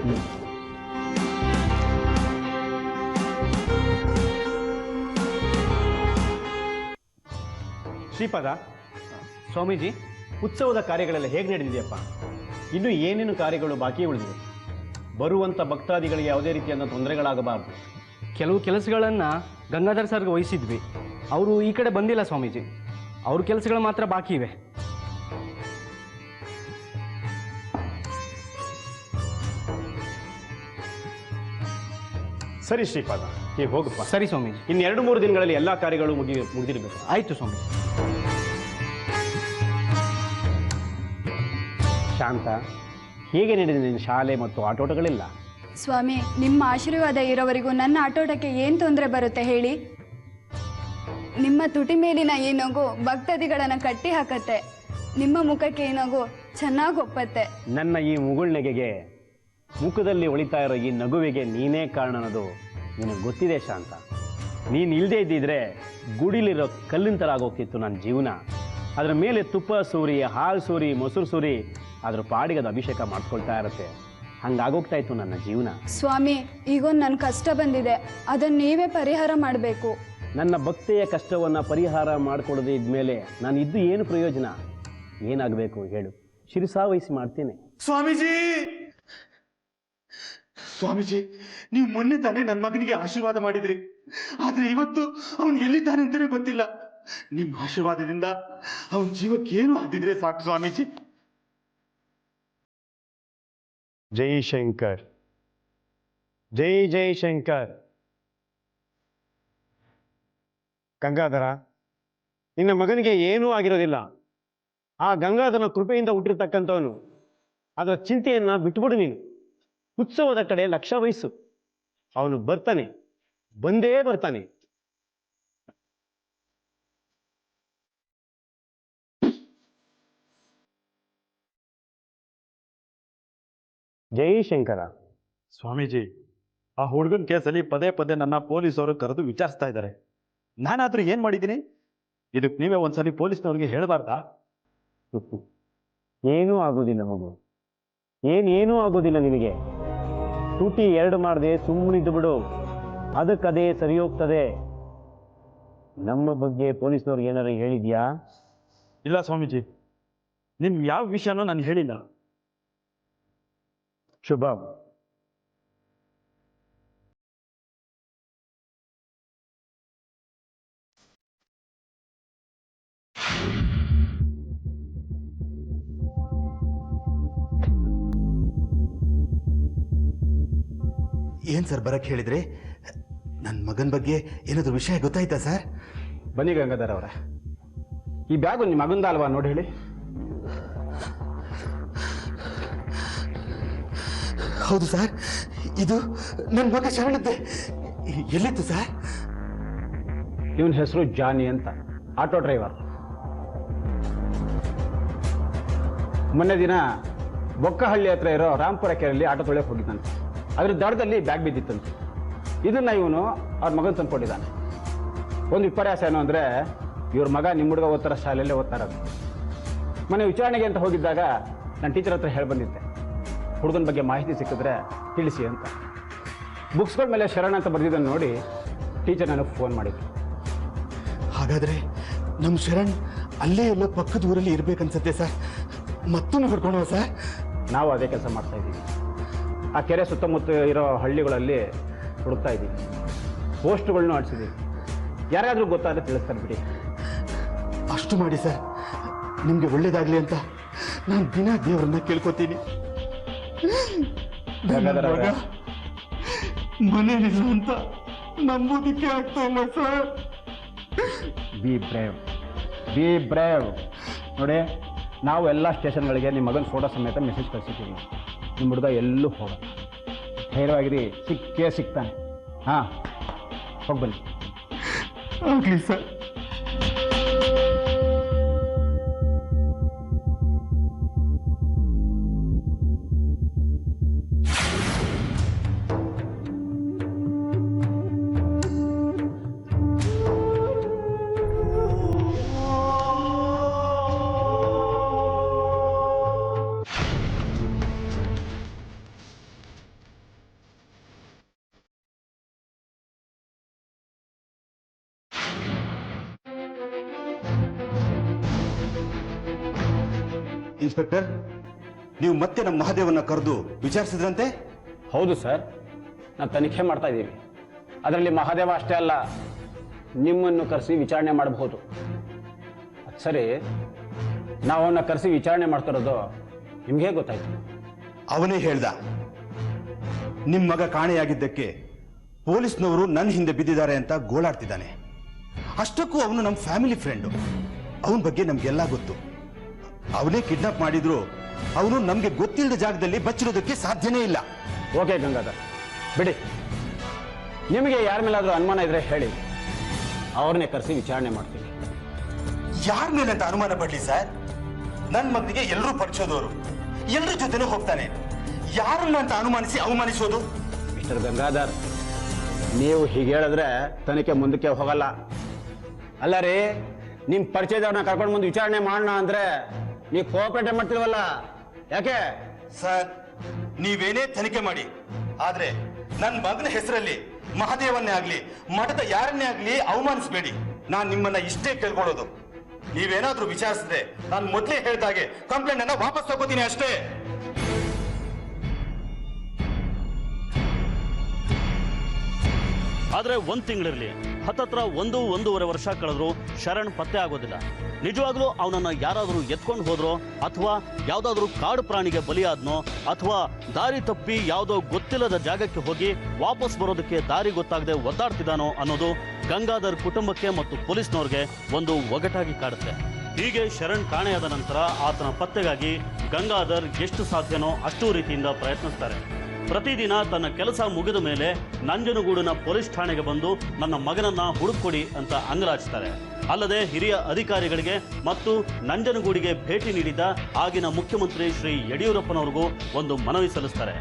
ಶ್ರೀಪಾದ, ಸ್ವಾಮೀಜಿ, ಉತ್ಸವದ ಕಾರ್ಯಗಳೆಲ್ಲ ಹೇಗೆ ನಡೆದಿದೆಯಪ್ಪ? ಇನ್ನೂ ಏನೇನು ಕಾರ್ಯಗಳು ಬಾಕಿ ಉಳಿದಿವೆ? ಬರುವಂಥ ಭಕ್ತಾದಿಗಳಿಗೆ ಯಾವುದೇ ರೀತಿಯಾದ ತೊಂದರೆಗಳಾಗಬಾರ್ದು. ಕೆಲವು ಕೆಲಸಗಳನ್ನು ಗಂಗಾಧರ್ ಸರ್ಗೆ ವಹಿಸಿದ್ವಿ. ಅವರು ಈ ಕಡೆ ಬಂದಿಲ್ಲ ಸ್ವಾಮೀಜಿ. ಅವ್ರ ಕೆಲಸಗಳು ಮಾತ್ರ ಬಾಕಿ ಇವೆ. ಸರಿ ಶ್ರೀಪಾದ, ನೀವು ಹೋಗಪ್ಪ. ಸರಿ ಸ್ವಾಮೀಜಿ. ಇನ್ನು 2-3 ದಿನಗಳಲ್ಲಿ ಎಲ್ಲ ಕಾರ್ಯಗಳು ಮುಗಿದಿರಬೇಕು. ಆಯಿತು ಸ್ವಾಮೀಜಿ. ಶಾಂತ, ಹೇಗೆ ನಡೆದಿದೆ ನಿನ್ನ ಶಾಲೆ ಮತ್ತು ಆಟೋಟಗಳೆಲ್ಲ? ಸ್ವಾಮಿ, ನಿಮ್ಮ ಆಶೀರ್ವಾದ ಇರೋವರೆಗೂ ನನ್ನ ಆಟೋಟಕ್ಕೆ ಏನು ತೊಂದರೆ ಬರುತ್ತೆ ಹೇಳಿ? ನಿಮ್ಮ ತುಟಿ ಮೇಲಿನ ಈ ನಗು ಭಕ್ತಾದಿಗಳನ್ನು ಕಟ್ಟಿ ಹಾಕತ್ತೆ. ನಿಮ್ಮ ಮುಖಕ್ಕೆ ಈ ನಗು ಚೆನ್ನಾಗಿ ಒಪ್ಪತ್ತೆ. ನನ್ನ ಈ ಮುಗುಳ್ನಗೆಗೆ, ಮುಖದಲ್ಲಿ ಒಳಿತಾ ಇರೋ ಈ ನಗುವಿಗೆ ನೀನೇ ಕಾರಣ ಅನ್ನೋದು ನಿನಗೆ ಗೊತ್ತಿದೆ ಶಾಂತ. ನೀನು ಇಲ್ಲದೇ ಇದ್ದಿದ್ರೆ ಗುಡಿಲಿರೋ ಕಲ್ಲಿನ ಥರ ಆಗೋಗ್ತಿತ್ತು ನನ್ನ ಜೀವನ. ಅದರ ಮೇಲೆ ತುಪ್ಪ ಸೂರಿ, ಹಾಲು ಸೂರಿ, ಮೊಸರು ಸೂರಿ ಅದ್ರ ಪಾಡಿಗೆ ಅದು ಅಭಿಷೇಕ ಮಾಡ್ಕೊಳ್ತಾ ಇರುತ್ತೆ. ಹಂಗಾಗೋಗ್ತಾ ಇತ್ತು ನನ್ನ ಜೀವನ. ಸ್ವಾಮಿ, ಈಗೊಂದು ನನ್ನ ಕಷ್ಟ ಬಂದಿದೆ, ಅದನ್ನು ನೀವೇ ಪರಿಹಾರ ಮಾಡಬೇಕು. ನನ್ನ ಭಕ್ತಿಯ ಕಷ್ಟವನ್ನು ಪರಿಹಾರ ಮಾಡಿಕೊಡದೆ ಇದ್ಮೇಲೆ ನಾನು ಇದ್ದು ಏನು ಪ್ರಯೋಜನ? ಏನಾಗಬೇಕು ಹೇಳು? ಶಿರಸಾವಹಿಸಿ ಮಾಡ್ತೇನೆ. ಸ್ವಾಮೀಜಿ, ಸ್ವಾಮೀಜಿ, ನೀವು ಮೊನ್ನೆ ತಾನೇ ನನ್ನ ಮಗನಿಗೆ ಆಶೀರ್ವಾದ ಮಾಡಿದ್ರಿ. ಆದ್ರೆ ಇವತ್ತು ಅವನು ಎಲ್ಲಿದ್ದಾನೆ ಅಂತಾನೆ ಗೊತ್ತಿಲ್ಲ. ನಿಮ್ಮ ಆಶೀರ್ವಾದದಿಂದ ಅವನ ಜೀವಕ್ಕೇನು ಆಗಿದ್ರೆ ಸಾಕು ಸ್ವಾಮೀಜಿ. ಜೈ ಶಂಕರ್, ಜೈ ಜೈ ಶಂಕರ್. ಗಂಗಾಧರ, ನಿನ್ನ ಮಗನಿಗೆ ಏನೂ ಆಗಿರೋದಿಲ್ಲ. ಆ ಗಂಗಾಧರನ ಕೃಪೆಯಿಂದ ಹುಟ್ಟಿರ್ತಕ್ಕಂಥವನು. ಅದರ ಚಿಂತೆಯನ್ನ ಬಿಟ್ಬಿಡು ನೀನು. ಉತ್ಸವದ ಕಡೆ ಲಕ್ಷ್ಯ ವಹಿಸು. ಅವನು ಬರ್ತಾನೆ, ಬಂದೇ ಬರ್ತಾನೆ. ಜೈ ಶಂಕರ. ಸ್ವಾಮೀಜಿ, ಆ ಹುಡುಗನ ಕೇಸಲ್ಲಿ ಪದೇ ಪದೇ ನನ್ನ ಪೊಲೀಸವರು ಕರೆದು ವಿಚಾರಿಸ್ತಾ ಇದ್ದಾರೆ. ನಾನಾದ್ರೂ ಏನ್ ಮಾಡಿದ್ದೀನಿ? ಇದಕ್ಕೆ ನೀವೇ ಒಂದ್ಸಲಿ ಪೊಲೀಸ್ನವ್ರಿಗೆ ಹೇಳಬಾರ್ದಾ? ಏನೂ ಆಗೋದಿಲ್ಲ ಮಗು, ಏನೂ ಆಗೋದಿಲ್ಲ ನಿನಗೆ. ತುಟಿ 2 ಮಾಡದೆ ಸುಮ್ಮನಿದ್ದು ಬಿಡು, ಅದಕ್ಕದೇ ಸರಿ ಹೋಗ್ತದೆ. ನಮ್ಮ ಬಗ್ಗೆ ಪೊಲೀಸ್ನವ್ರಿಗೆ ಏನಾರು ಹೇಳಿದ್ಯಾ? ಇಲ್ಲ ಸ್ವಾಮೀಜಿ, ನಿಮ್ಗೆ ಯಾವ ವಿಷಯನೂ ನಾನು ಹೇಳಿಲ್ಲ. ಶುಭ. ಏನ್ ಸರ್ ಬರಕ್ಕೆ ಹೇಳಿದ್ರೆ? ನನ್ನ ಮಗನ ಬಗ್ಗೆ ಏನಾದರೂ ವಿಷಯ ಗೊತ್ತಾಯ್ತಾ ಸರ್? ಬನ್ನಿ ಗಂಗಾಧರ್ ಅವರೇ, ಈ ಬ್ಯಾಗು ನಿಮ್ಮ ಮಗಂದ ಅಲ್ವಾ? ನೋಡಿ ಹೇಳಿ. ಹೌದು ಸರ್, ಇದು ನನ್ನ ಮಗ ಶರಣದ್ದೆ. ಎಲ್ಲಿತ್ತು ಸರ್? ಇವನ ಹೆಸರು ಜಾನಿ ಅಂತ, ಆಟೋ ಡ್ರೈವರ್. ಮೊನ್ನೆ ದಿನ ಬೊಕ್ಕಹಳ್ಳಿ ಹತ್ರ ಇರೋ ರಾಂಪುರ ಕೆರೆಯಲ್ಲಿ ಆಟೋ ತೊಳೆಯಕ್ಕೆ ಹೋಗಿದ್ದಂತೆ. ಅದ್ರ ದಡದಲ್ಲಿ ಬ್ಯಾಗ್ ಬಿದ್ದಿತ್ತಂತೆ. ಇದನ್ನು ಇವನು ಅವ್ರ ಮಗನ ತಂದ್ಕೊಟ್ಟಿದ್ದಾನೆ. ಒಂದು ವಿಪರ್ಯಾಸ ಏನು ಅಂದರೆ ಇವ್ರ ಮಗ ನಿಮ್ಮ ಹುಡುಗ ಓದ್ತಾರ ಶಾಲೆಯಲ್ಲೇ ಓದ್ತಾ ಇರೋದು. ಮನೆ ವಿಚಾರಣೆಗೆ ಅಂತ ಹೋಗಿದ್ದಾಗ ನಾನು ಟೀಚರ್ ಹತ್ರ ಹೇಳಿ ಬಂದಿದ್ದೆ, ಹುಡುಗನ ಬಗ್ಗೆ ಮಾಹಿತಿ ಸಿಕ್ಕಿದ್ರೆ ತಿಳಿಸಿ ಅಂತ. ಬುಕ್ಸ್ಗಳ ಮೇಲೆ ಶರಣ ಅಂತ ಬರೆದಿದ್ದನ್ನು ನೋಡಿ ಟೀಚರ್ ನನಗೆ ಫೋನ್ ಮಾಡಿದ್ರು. ಹಾಗಾದರೆ ನಮ್ಮ ಶರಣ್ ಅಲ್ಲೇ ಎಲ್ಲೋ ಪಕ್ಕದ ಊರಲ್ಲಿ ಇರಬೇಕನ್ಸುತ್ತೆ ಸರ್. ಮತ್ತೊಮ್ಮೆ ಹೊಡ್ಕೊಳುವ ಸರ್. ನಾವು ಅದೇ ಕೆಲಸ ಮಾಡ್ತಾ ಇದ್ದೀವಿ. ಆ ಕೆರೆ ಸುತ್ತಮುತ್ತ ಇರೋ ಹಳ್ಳಿಗಳಲ್ಲಿ ಹುಡುಕ್ತಾ ಇದ್ದೀವಿ. ಪೋಸ್ಟ್ಗಳನ್ನೂ ಅಂಟಿಸಿದ್ದೀವಿ. ಯಾರಾದರೂ ಗೊತ್ತಾದರೆ ತಿಳಿಸ್ತಾರೆ ಬಿಡಿ. ಅಷ್ಟು ಮಾಡಿ ಸರ್, ನಿಮಗೆ ಒಳ್ಳೇದಾಗಲಿ ಅಂತ ನಾನು ದಿನ ದೇವರನ್ನ ಕೇಳ್ಕೊತೀನಿ. ಮನೇಲಿಲ್ಲ ಅಂತ ನಂಬೋದಕ್ಕೆ ಆಗ್ತಾ ಇಲ್ಲ ಸರ್. Be brave. ನೋಡಿ, ನಾವು ಎಲ್ಲ ಸ್ಟೇಷನ್ಗಳಿಗೆ ನಿಮ್ಮ ಮಗನ ಫೋಟೋ ಸಮೇತ ಮೆಸೇಜ್ ಕಳಿಸಿದ್ದೀವಿ. ನಿಮ್ಮ ಹುಡುಗ ಎಲ್ಲೂ ಹೋಗೋಣ, ಧೈರ್ಯವಾಗಿರಿ, ಸಿಕ್ಕೇ ಸಿಗ್ತಾನೆ. ಹಾಂ, ಹೋಗಿ ಬನ್ನಿ. ಆಗಲಿ ಸರ್. ಇನ್ಸ್ಪೆಕ್ಟರ್, ನೀವು ಮತ್ತೆ ನಮ್ಮ ಮಹಾದೇವನ್ನ ಕರೆದು ವಿಚಾರಿಸಿದ್ರಂತೆ? ಹೌದು ಸರ್, ನಾವು ತನಿಖೆ ಮಾಡ್ತಾ ಇದ್ದೀವಿ. ಅದರಲ್ಲಿ ಮಹಾದೇವ ಅಷ್ಟೇ ಅಲ್ಲ, ನಿಮ್ಮನ್ನು ಕರೆಸಿ ವಿಚಾರಣೆ ಮಾಡಬಹುದು. ಸರಿ, ನಾವು ಅವನ್ನ ಕರೆಸಿ ವಿಚಾರಣೆ ಮಾಡ್ತಿರೋದು ನಿಮ್ಗೆ ಗೊತ್ತಾಯ್ತು? ಅವನೇ ಹೇಳ್ದ, ನಿಮ್ಮ ಮಗ ಕಾಣೆಯಾಗಿದ್ದಕ್ಕೆ ಪೊಲೀಸ್ನವರು ನನ್ನ ಹಿಂದೆ ಬಿದ್ದಿದ್ದಾರೆ ಅಂತ ಗೋಳಾಡ್ತಿದ್ದಾನೆ. ಅಷ್ಟಕ್ಕೂ ಅವನು ನಮ್ಮ ಫ್ಯಾಮಿಲಿ ಫ್ರೆಂಡು. ಅವನ ಬಗ್ಗೆ ನಮ್ಗೆಲ್ಲ ಗೊತ್ತು. ಅವನೇ ಕಿಡ್ನಾಪ್ ಮಾಡಿದ್ರು ಅವನು ನಮ್ಗೆ ಗೊತ್ತಿಲ್ಲದ ಜಾಗದಲ್ಲಿ ಬಚ್ಚಿರೋದಕ್ಕೆ ಸಾಧ್ಯನೇ ಇಲ್ಲ. ಓಕೆ ಗಂಗಾಧರ್, ಬಿಡಿ. ನಿಮಗೆ ಯಾರ ಮೇಲಾದ್ರೂ ಅನುಮಾನ ಇದ್ರೆ ಹೇಳಿ, ಅವ್ರನ್ನೇ ಕರೆಸಿ ವಿಚಾರಣೆ ಮಾಡ್ತೀವಿ. ಯಾರ ಮೇಲೆ ಅಂತ ಅನುಮಾನ ಪಡ್ಲಿ ಸರ್? ನನ್ನ ಮಗನಿಗೆ ಎಲ್ಲರೂ ಪರಿಚಯದವರು, ಎಲ್ಲರ ಜೊತೆನೂ ಹೋಗ್ತಾನೆ. ಯಾರನ್ನ ಅಂತ ಅನುಮಾನಿಸಿ ಅವಮಾನಿಸೋದು? ಮಿಸ್ಟರ್ ಗಂಗಾಧರ್, ನೀವು ಹೀಗೆ ಹೇಳಿದ್ರೆ ತನಿಖೆ ಮುಂದಕ್ಕೆ ಹೋಗಲ್ಲ. ಅಲ್ಲ ರೀ, ನಿಮ್ಮ ಪರಿಚಯದವ್ರನ್ನ ಕರ್ಕೊಂಡು ಮುಂದೆ ವಿಚಾರಣೆ ಮಾಡೋಣ ಅಂದ್ರೆ ನೀವು ಕೋಆಪರೇಟ್ ಮಾಡ್ತಿಲ್ವಲ್ಲ, ಯಾಕೆ? ಸರ್, ನೀವೇನೇ ತನಿಖೆ ಮಾಡಿ, ಆದ್ರೆ ನನ್ನ ಮಗನ ಹೆಸರಲ್ಲಿ ಮಹಾದೇವನ್ನೇ ಆಗ್ಲಿ ಮಠದ ಯಾರನ್ನೇ ಆಗ್ಲಿ ಅವಮಾನಿಸಬೇಡಿ. ನಾನು ನಿಮ್ಮನ್ನ ಇಷ್ಟೇ ಕೇಳ್ಕೊಳ್ಳೋದು. ನೀವೇನಾದ್ರೂ ವಿಚಾರಿಸಿದ್ರೆ ನಾನು ಮೊದಲೇ ಹೇಳಿದಾಗೆ ಕಂಪ್ಲೇಂಟ್ ಅನ್ನ ವಾಪಸ್ ತಗೋತೀನಿ ಅಷ್ಟೇ. ಆದ್ರೆ ಒಂದ್ ತಿಂಗಳಿರ್ಲಿ, ಹತ್ತತ್ರ 1-1.5 ವರ್ಷ ಕಳೆದ್ರು ಶರಣ್ ಪತ್ತೆ ಆಗೋದಿಲ್ಲ. ನಿಜವಾಗ್ಲೂ ಅವನನ್ನ ಯಾರಾದ್ರೂ ಎತ್ಕೊಂಡು ಹೋದ್ರೋ, ಅಥವಾ ಯಾವ್ದಾದ್ರೂ ಕಾಡು ಪ್ರಾಣಿಗೆ ಬಲಿಯಾದ್ನೋ, ಅಥವಾ ದಾರಿ ತಪ್ಪಿ ಯಾವುದೋ ಗೊತ್ತಿಲ್ಲದ ಜಾಗಕ್ಕೆ ಹೋಗಿ ವಾಪಸ್ ಬರೋದಕ್ಕೆ ದಾರಿ ಗೊತ್ತಾಗದೆ ಒದ್ದಾಡ್ತಿದ್ದಾನೋ ಅನ್ನೋದು ಗಂಗಾಧರ್ ಕುಟುಂಬಕ್ಕೆ ಮತ್ತು ಪೊಲೀಸ್ನವ್ರಿಗೆ ಒಂದು ಒಗಟಾಗಿ ಕಾಡುತ್ತೆ. ಹೀಗೆ ಶರಣ್ ಕಾಣೆಯಾದ ನಂತರ ಆತನ ಪತ್ತೆಗಾಗಿ ಗಂಗಾಧರ್ ಎಷ್ಟು ಸಾಧ್ಯನೋ ಅಷ್ಟೂ ರೀತಿಯಿಂದ ಪ್ರಯತ್ನಿಸ್ತಾರೆ. ಪ್ರತಿದಿನ ತನ್ನ ಕೆಲಸ ಮುಗಿದ ಮೇಲೆ ನಂಜನಗೂಡಿನ ಪೊಲೀಸ್ ಠಾಣೆಗೆ ಬಂದು ನನ್ನ ಮಗನನ್ನ ಹುಡುಕೊಡಿ ಅಂತ ಅಂಗಲಾಚಿಸ್ತಾರೆ. ಅಲ್ಲದೆ ಹಿರಿಯ ಅಧಿಕಾರಿಗಳಿಗೆ ಮತ್ತು ನಂಜನಗೂಡಿಗೆ ಭೇಟಿ ನೀಡಿದ್ದ ಆಗಿನ ಮುಖ್ಯಮಂತ್ರಿ ಶ್ರೀ ಯಡಿಯೂರಪ್ಪನವ್ರಿಗೂ ಒಂದು ಮನವಿ ಸಲ್ಲಿಸ್ತಾರೆ.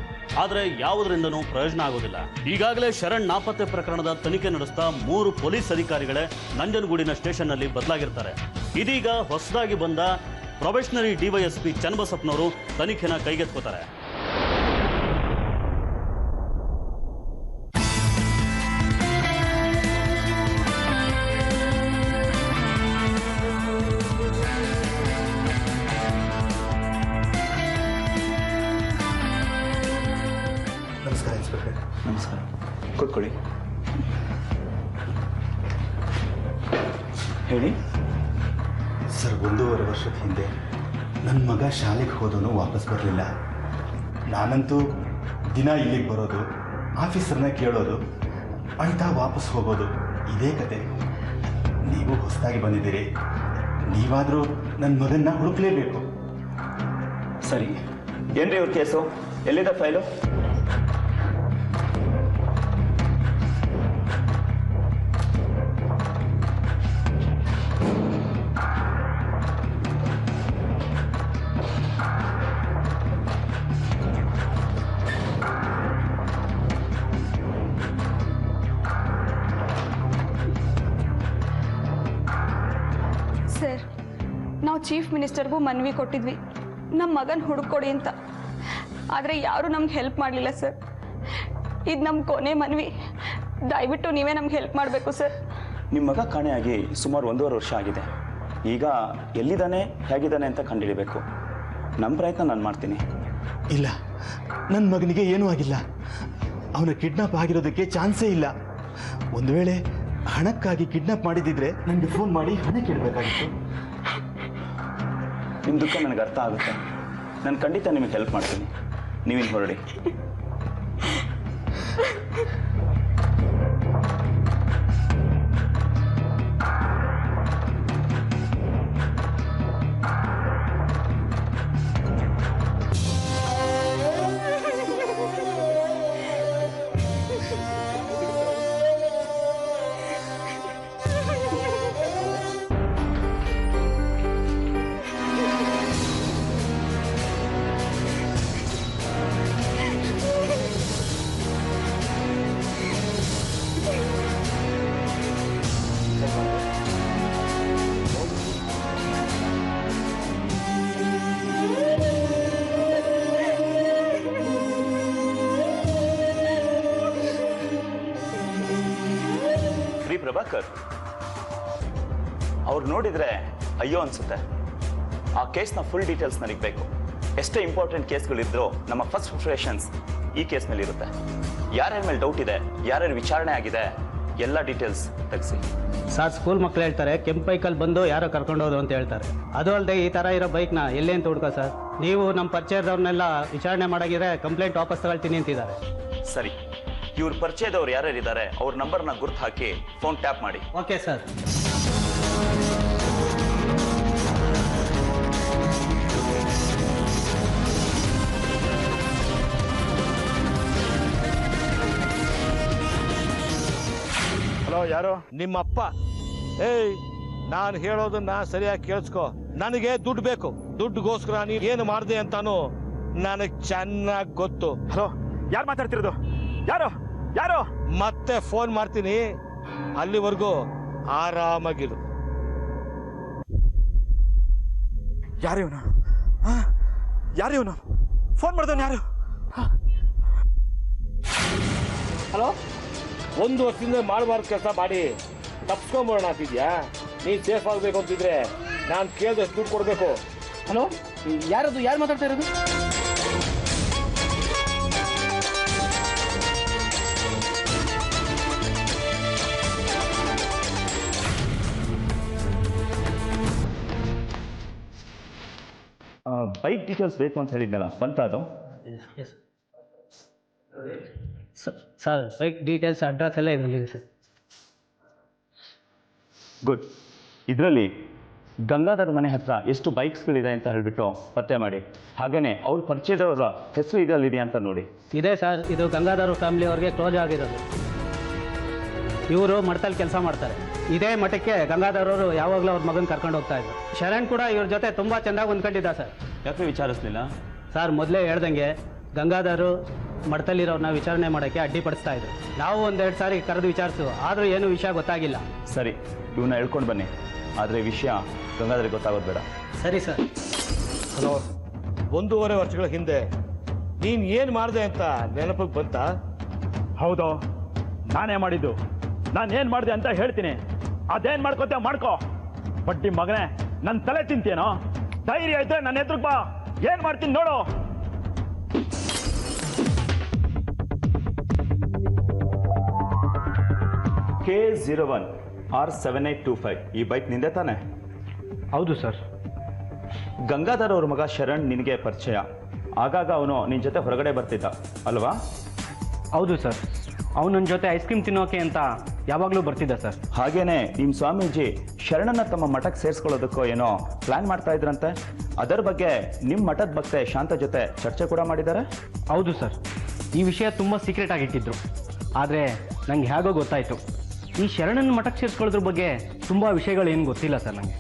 ಆದರೆ ಯಾವುದರಿಂದನೂ ಪ್ರಯೋಜನ ಆಗೋದಿಲ್ಲ. ಈಗಾಗಲೇ ಶರಣ್ ನಾಪತ್ತೆ ಪ್ರಕರಣದ ತನಿಖೆ ನಡೆಸ್ತಾ 3 ಪೊಲೀಸ್ ಅಧಿಕಾರಿಗಳೇ ನಂಜನಗೂಡಿನ ಸ್ಟೇಷನ್ನಲ್ಲಿ ಬದಲಾಗಿರ್ತಾರೆ. ಇದೀಗ ಹೊಸದಾಗಿ ಬಂದ ಪ್ರೊಬೆಷನರಿ ಡಿವೈಎಸ್ಪಿ ಚನ್ನಬಸಪ್ಪನವರು ತನಿಖೆನ ಕೈಗೆತ್ಕೋತಾರೆ. ನಮಸ್ಕಾರ ಇನ್ಸ್ಪೆಕ್ಟರ್. ನಮಸ್ಕಾರ, ಕೂತ್ಕೊಳ್ಳಿ. ಹೇಳಿ ಸರ್, 1.5 ವರ್ಷದ ಹಿಂದೆ ನನ್ನ ಮಗ ಶಾಲೆಗೆ ಹೋದನು ವಾಪಸ್ ಬರಲಿಲ್ಲ. ನಾನಂತೂ ದಿನ ಇಲ್ಲಿಗೆ ಬರೋದು, ಆಫೀಸರ್ನ ಕೇಳೋದು, ಅಳ್ತಾ ವಾಪಸ್ ಹೋಗೋದು, ಇದೇ ಕತೆ. ನೀವು ಹೊಸದಾಗಿ ಬಂದಿದ್ದೀರಿ, ನೀವಾದರೂ ನನ್ನ ಮಗನ್ನ ಹುಡುಕ್ಲೇಬೇಕು. ಸರಿ, ಏನ್ರಿ ಇವ್ರ ಕೇಸು? ಎಲ್ಲಿದೆ ಫೈಲು? ಚೀಫ್ ಮಿನಿಸ್ಟರ್ಗೂ ಮನವಿ ಕೊಟ್ಟಿದ್ವಿ ನಮ್ಮ ಮಗನ ಹುಡುಕೊಡಿ ಅಂತ. ಆದರೆ ಯಾರೂ ನಮ್ಗೆ ಹೆಲ್ಪ್ ಮಾಡಲಿಲ್ಲ ಸರ್. ಇದು ನಮ್ಮ ಕೊನೆ ಮನವಿ, ದಯವಿಟ್ಟು ನೀವೇ ನಮ್ಗೆ ಹೆಲ್ಪ್ ಮಾಡಬೇಕು ಸರ್. ನಿಮ್ಮ ಮಗ ಕಾಣೆಯಾಗಿ ಸುಮಾರು 1.5 ವರ್ಷ ಆಗಿದೆ. ಈಗ ಎಲ್ಲಿದ್ದಾನೆ ಹೇಗಿದ್ದಾನೆ ಅಂತ ಕಂಡುಹಿಡಿಬೇಕು. ನಮ್ಮ ಪ್ರಯತ್ನ ನಾನು ಮಾಡ್ತೀನಿ. ಇಲ್ಲ, ನನ್ನ ಮಗನಿಗೆ ಏನೂ ಆಗಿಲ್ಲ. ಅವನ ಕಿಡ್ನಾಪ್ ಆಗಿರೋದಕ್ಕೆ ಚಾನ್ಸೇ ಇಲ್ಲ. ಒಂದು ವೇಳೆ ಹಣಕ್ಕಾಗಿ ಕಿಡ್ನಾಪ್ ಮಾಡಿದಿದ್ರೆ ನನಗೆ ಫೋನ್ ಮಾಡಿ ಹಣ ಕೇಳಬೇಕಾಗಿತ್ತು. ನಿಮ್ಮ ದುಃಖ ನನಗೆ ಅರ್ಥ ಆಗುತ್ತೆ. ನಾನು ಖಂಡಿತ ನಿಮಗೆ ಹೆಲ್ಪ್ ಮಾಡ್ತೀನಿ. ನೀವಿನ್ನು ಹೊರಡಿ. ಪ್ರಭಾಕರ್ ಅವ್ರು ನೋಡಿದ್ರೆ ಅಯ್ಯೋ ಅನ್ಸುತ್ತೆ. ಆ ಕೇಸ್ನ ಫುಲ್ ಡೀಟೇಲ್ಸ್ ನನಗೆ ಬೇಕು. ಎಷ್ಟೇ ಇಂಪಾರ್ಟೆಂಟ್ ಕೇಸ್ಗಳಿದ್ರೂ ನಮ್ಮ ಫಸ್ಟ್ ಪ್ರಿಫರೇಷನ್ಸ್ ಈ ಕೇಸ್ ಮೇಲೆ ಇರುತ್ತೆ. ಯಾರ್ಯಾರ ಮೇಲೆ ಡೌಟ್ ಇದೆ, ಯಾರ್ಯಾರ ವಿಚಾರಣೆ ಆಗಿದೆ, ಎಲ್ಲ ಡೀಟೇಲ್ಸ್ ತೆಗೆಸಿ. ಸರ್, ಸ್ಕೂಲ್ ಮಕ್ಳು ಹೇಳ್ತಾರೆ ಕೆಂಪು ಬೈಕಲ್ಲಿ ಬಂದು ಯಾರೋ ಕರ್ಕೊಂಡೋದು ಅಂತ ಹೇಳ್ತಾರೆ. ಅದು ಅಲ್ಲದೆ ಈ ಥರ ಇರೋ ಬೈಕ್ನ ಎಲ್ಲೇ ಅಂತ ಹುಡ್ಕೋ ಸರ್. ನೀವು ನಮ್ಮ ಪರಿಚಯದವ್ರನ್ನೆಲ್ಲ ವಿಚಾರಣೆ ಮಾಡಾಗಿದ್ರೆ ಕಂಪ್ಲೇಂಟ್ ವಾಪಸ್ ತಗೊಳ್ತೀನಿ ಅಂತಿದ್ದಾರೆ. ಸರಿ, ಇವ್ರ ಪರಿಚಯದವ್ರು ಯಾರ್ಯಾರಿದ್ದಾರೆ ಅವ್ರ ನಂಬರ್ನ ಗುರ್ತು ಹಾಕಿ ಫೋನ್ ಟ್ಯಾಪ್ ಮಾಡಿ. Okay sir. ಹಲೋ, ಯಾರು? ನಿಮ್ಮಪ್ಪ. ಏಯ್, ನಾನು ಹೇಳೋದನ್ನ ಸರಿಯಾಗಿ ಕೇಳಿಸ್ಕೊ. ನನಗೆ ದುಡ್ಡು ಬೇಕು. ದುಡ್ಡುಗೋಸ್ಕರ ನೀನು ಏನು ಮಾಡಿದೆ ಅಂತಾನು ನನಗೆ ಚೆನ್ನಾಗಿ ಗೊತ್ತು. ಹಲೋ, ಯಾರು ಮಾತಾಡ್ತಿರೋದು? ಯಾರು ಯಾರು? ಮತ್ತೆ ಫೋನ್ ಮಾಡ್ತೀನಿ. ಅಲ್ಲಿವರೆಗೂ ಆರಾಮಾಗಿರು. ಯಾರು ಇವನು? ಯಾರು ಇವನು? ಫೋನ್ ಮಾಡ್ದವನು ಯಾರು? ಹಲೋ, 1 ವರ್ಷದಿಂದ ಮಾಡಬಾರ್ದು ಕೆಲಸ ಮಾಡಿ ತಪ್ಸ್ಕೊಂಬೋಣ ಅಂತಿದ್ಯಾ? ನೀನು ಸೇಫ್ ಆಗಬೇಕು ಅಂತಿದ್ರೆ ನಾನು ಕೇಳಿದಷ್ಟು ದುಡ್ಡು ಕೊಡಬೇಕು. ಹಲೋ, ಯಾರದು? ಯಾರು ಮಾತಾಡ್ತಾ ಇರೋದು? ಬೈಕ್ ಡೀಟೇಲ್ಸ್ ಬೇಕು ಅಂತ ಹೇಳಿದ್ನಲ್ಲ, ಬಂತ ಅದು? ಸರ್, ಬೈಕ್ ಡೀಟೇಲ್ಸ್, ಅಡ್ರೆಸ್ ಎಲ್ಲ ಇದರಲ್ಲಿ ಸರ್. ಗುಡ್. ಇದರಲ್ಲಿ ಗಂಗಾಧರ್ ಮನೆ ಹತ್ರ ಎಷ್ಟು ಬೈಕ್ಸ್ಗಳಿದೆ ಅಂತ ಹೇಳಿಬಿಟ್ಟು ಪತ್ತೆ ಮಾಡಿ. ಹಾಗೆಯೇ ಅವ್ರ ಪರಿಚಯದವರ ಹೆಸರು ಇದರಲ್ಲಿದೆಯಾ ಅಂತ ನೋಡಿ. ಇದೆ ಸರ್, ಇದು ಗಂಗಾಧರ್ ಫ್ಯಾಮಿಲಿ ಅವ್ರಿಗೆ ಕ್ಲೋಸ್ ಆಗಿರೋದು. ಇವರು ಮಠದಲ್ಲಿ ಕೆಲಸ ಮಾಡ್ತಾರೆ. ಇದೇ ಮಠಕ್ಕೆ ಗಂಗಾಧರ್ ಅವರು ಯಾವಾಗಲೂ ಅವ್ರ ಮಗನ ಕರ್ಕೊಂಡು ಹೋಗ್ತಾ ಇದ್ರು. ಶರಣ್ ಕೂಡ ಇವ್ರ ಜೊತೆ ತುಂಬ ಚೆನ್ನಾಗಿ ಹೊಂದ್ಕೊಂಡಿದ್ದ ಸರ್. ಯಾಕೆ ವಿಚಾರಿಸ್ಲಿಲ್ಲ? ಸರ್, ಮೊದಲೇ ಹೇಳ್ದಂಗೆ ಗಂಗಾಧರು ಮಠದಲ್ಲಿರೋರನ್ನ ವಿಚಾರಣೆ ಮಾಡೋಕ್ಕೆ ಅಡ್ಡಿಪಡಿಸ್ತಾ ಇದ್ರು. ನಾವು 1-2 ಸಾರಿ ಕರೆದು ವಿಚಾರಿಸು, ಆದರೂ ಏನೂ ವಿಷಯ ಗೊತ್ತಾಗಿಲ್ಲ. ಸರಿ, ಇವನ್ನ ಹೇಳ್ಕೊಂಡು ಬನ್ನಿ. ಆದರೆ ವಿಷಯ ಗಂಗಾಧರಿಗೆ ಗೊತ್ತಾಗೋದು ಬೇಡ. ಸರಿ ಸರ್. ಹಲೋ, 1.5 ವರ್ಷಗಳ ಹಿಂದೆ ನೀನು ಏನು ಮಾಡಿದೆ ಅಂತ ನೆನಪಿಗೆ ಬಂತಾ? ಹೌದು, ನಾನೇ ಮಾಡಿದ್ದು. ನಾನೇನು ಮಾಡಿದೆ ಅಂತ ಹೇಳ್ತೀನಿ. ಅದೇನು ಮಾಡ್ಕೋತ ಮಾಡ್ಕೋ. ಬಡ್ಡಿ ಮಗನೇ, ನನ್ನ ತಲೆ ತಿಂತೇನೋ? ಧೈರ್ಯ ಐತೆ ನನ್ನ ಎದುರಿಗೆ ಬಾ, ಏನು ಮಾಡ್ತೀನಿ ನೋಡು. K01 R7825 ಈ ಬೈಕ್ ನಿಂದೆ ತಾನೆ? ಹೌದು ಸರ್. ಗಂಗಾಧರ್ ಅವ್ರ ಮಗ ಶರಣ್ ನಿನಗೆ ಪರಿಚಯ. ಆಗಾಗ ಅವನು ನಿನ್ನ ಜೊತೆ ಹೊರಗಡೆ ಬರ್ತಿದ್ದ ಅಲ್ವಾ? ಹೌದು ಸರ್, ಅವನು ನನ್ನ ಜೊತೆ ಐಸ್ ಕ್ರೀಮ್ ತಿನ್ನೋಕೆ ಅಂತ ಯಾವಾಗಲೂ ಬರ್ತಿದ್ದ ಸರ್. ಹಾಗೇನೆ ನಿಮ್ಮ ಸ್ವಾಮೀಜಿ ಶರಣನ್ನ ತಮ್ಮ ಮಠಕ್ಕೆ ಸೇರಿಸ್ಕೊಳ್ಳೋದಕ್ಕೋ ಏನೋ ಪ್ಲಾನ್ ಮಾಡ್ತಾ ಇದ್ರಂತೆ. ಅದರ ಬಗ್ಗೆ ನಿಮ್ಮ ಮಠದ ಭಕ್ತೆ ಶಾಂತ ಜೊತೆ ಚರ್ಚೆ ಕೂಡ ಮಾಡಿದ್ದಾರೆ. ಹೌದು ಸರ್, ಈ ವಿಷಯ ತುಂಬ ಸೀಕ್ರೆಟ್ ಆಗಿಟ್ಟಿದ್ರು. ಆದರೆ ನಂಗೆ ಹೇಗೋ ಗೊತ್ತಾಯಿತು. ಈ ಶರಣನ ಮಠಕ್ಕೆ ಸೇರಿಸ್ಕೊಳ್ಳೋದ್ರ ಬಗ್ಗೆ ತುಂಬ ವಿಷಯಗಳೇನು ಗೊತ್ತಿಲ್ಲ ಸರ್ ನನಗೆ.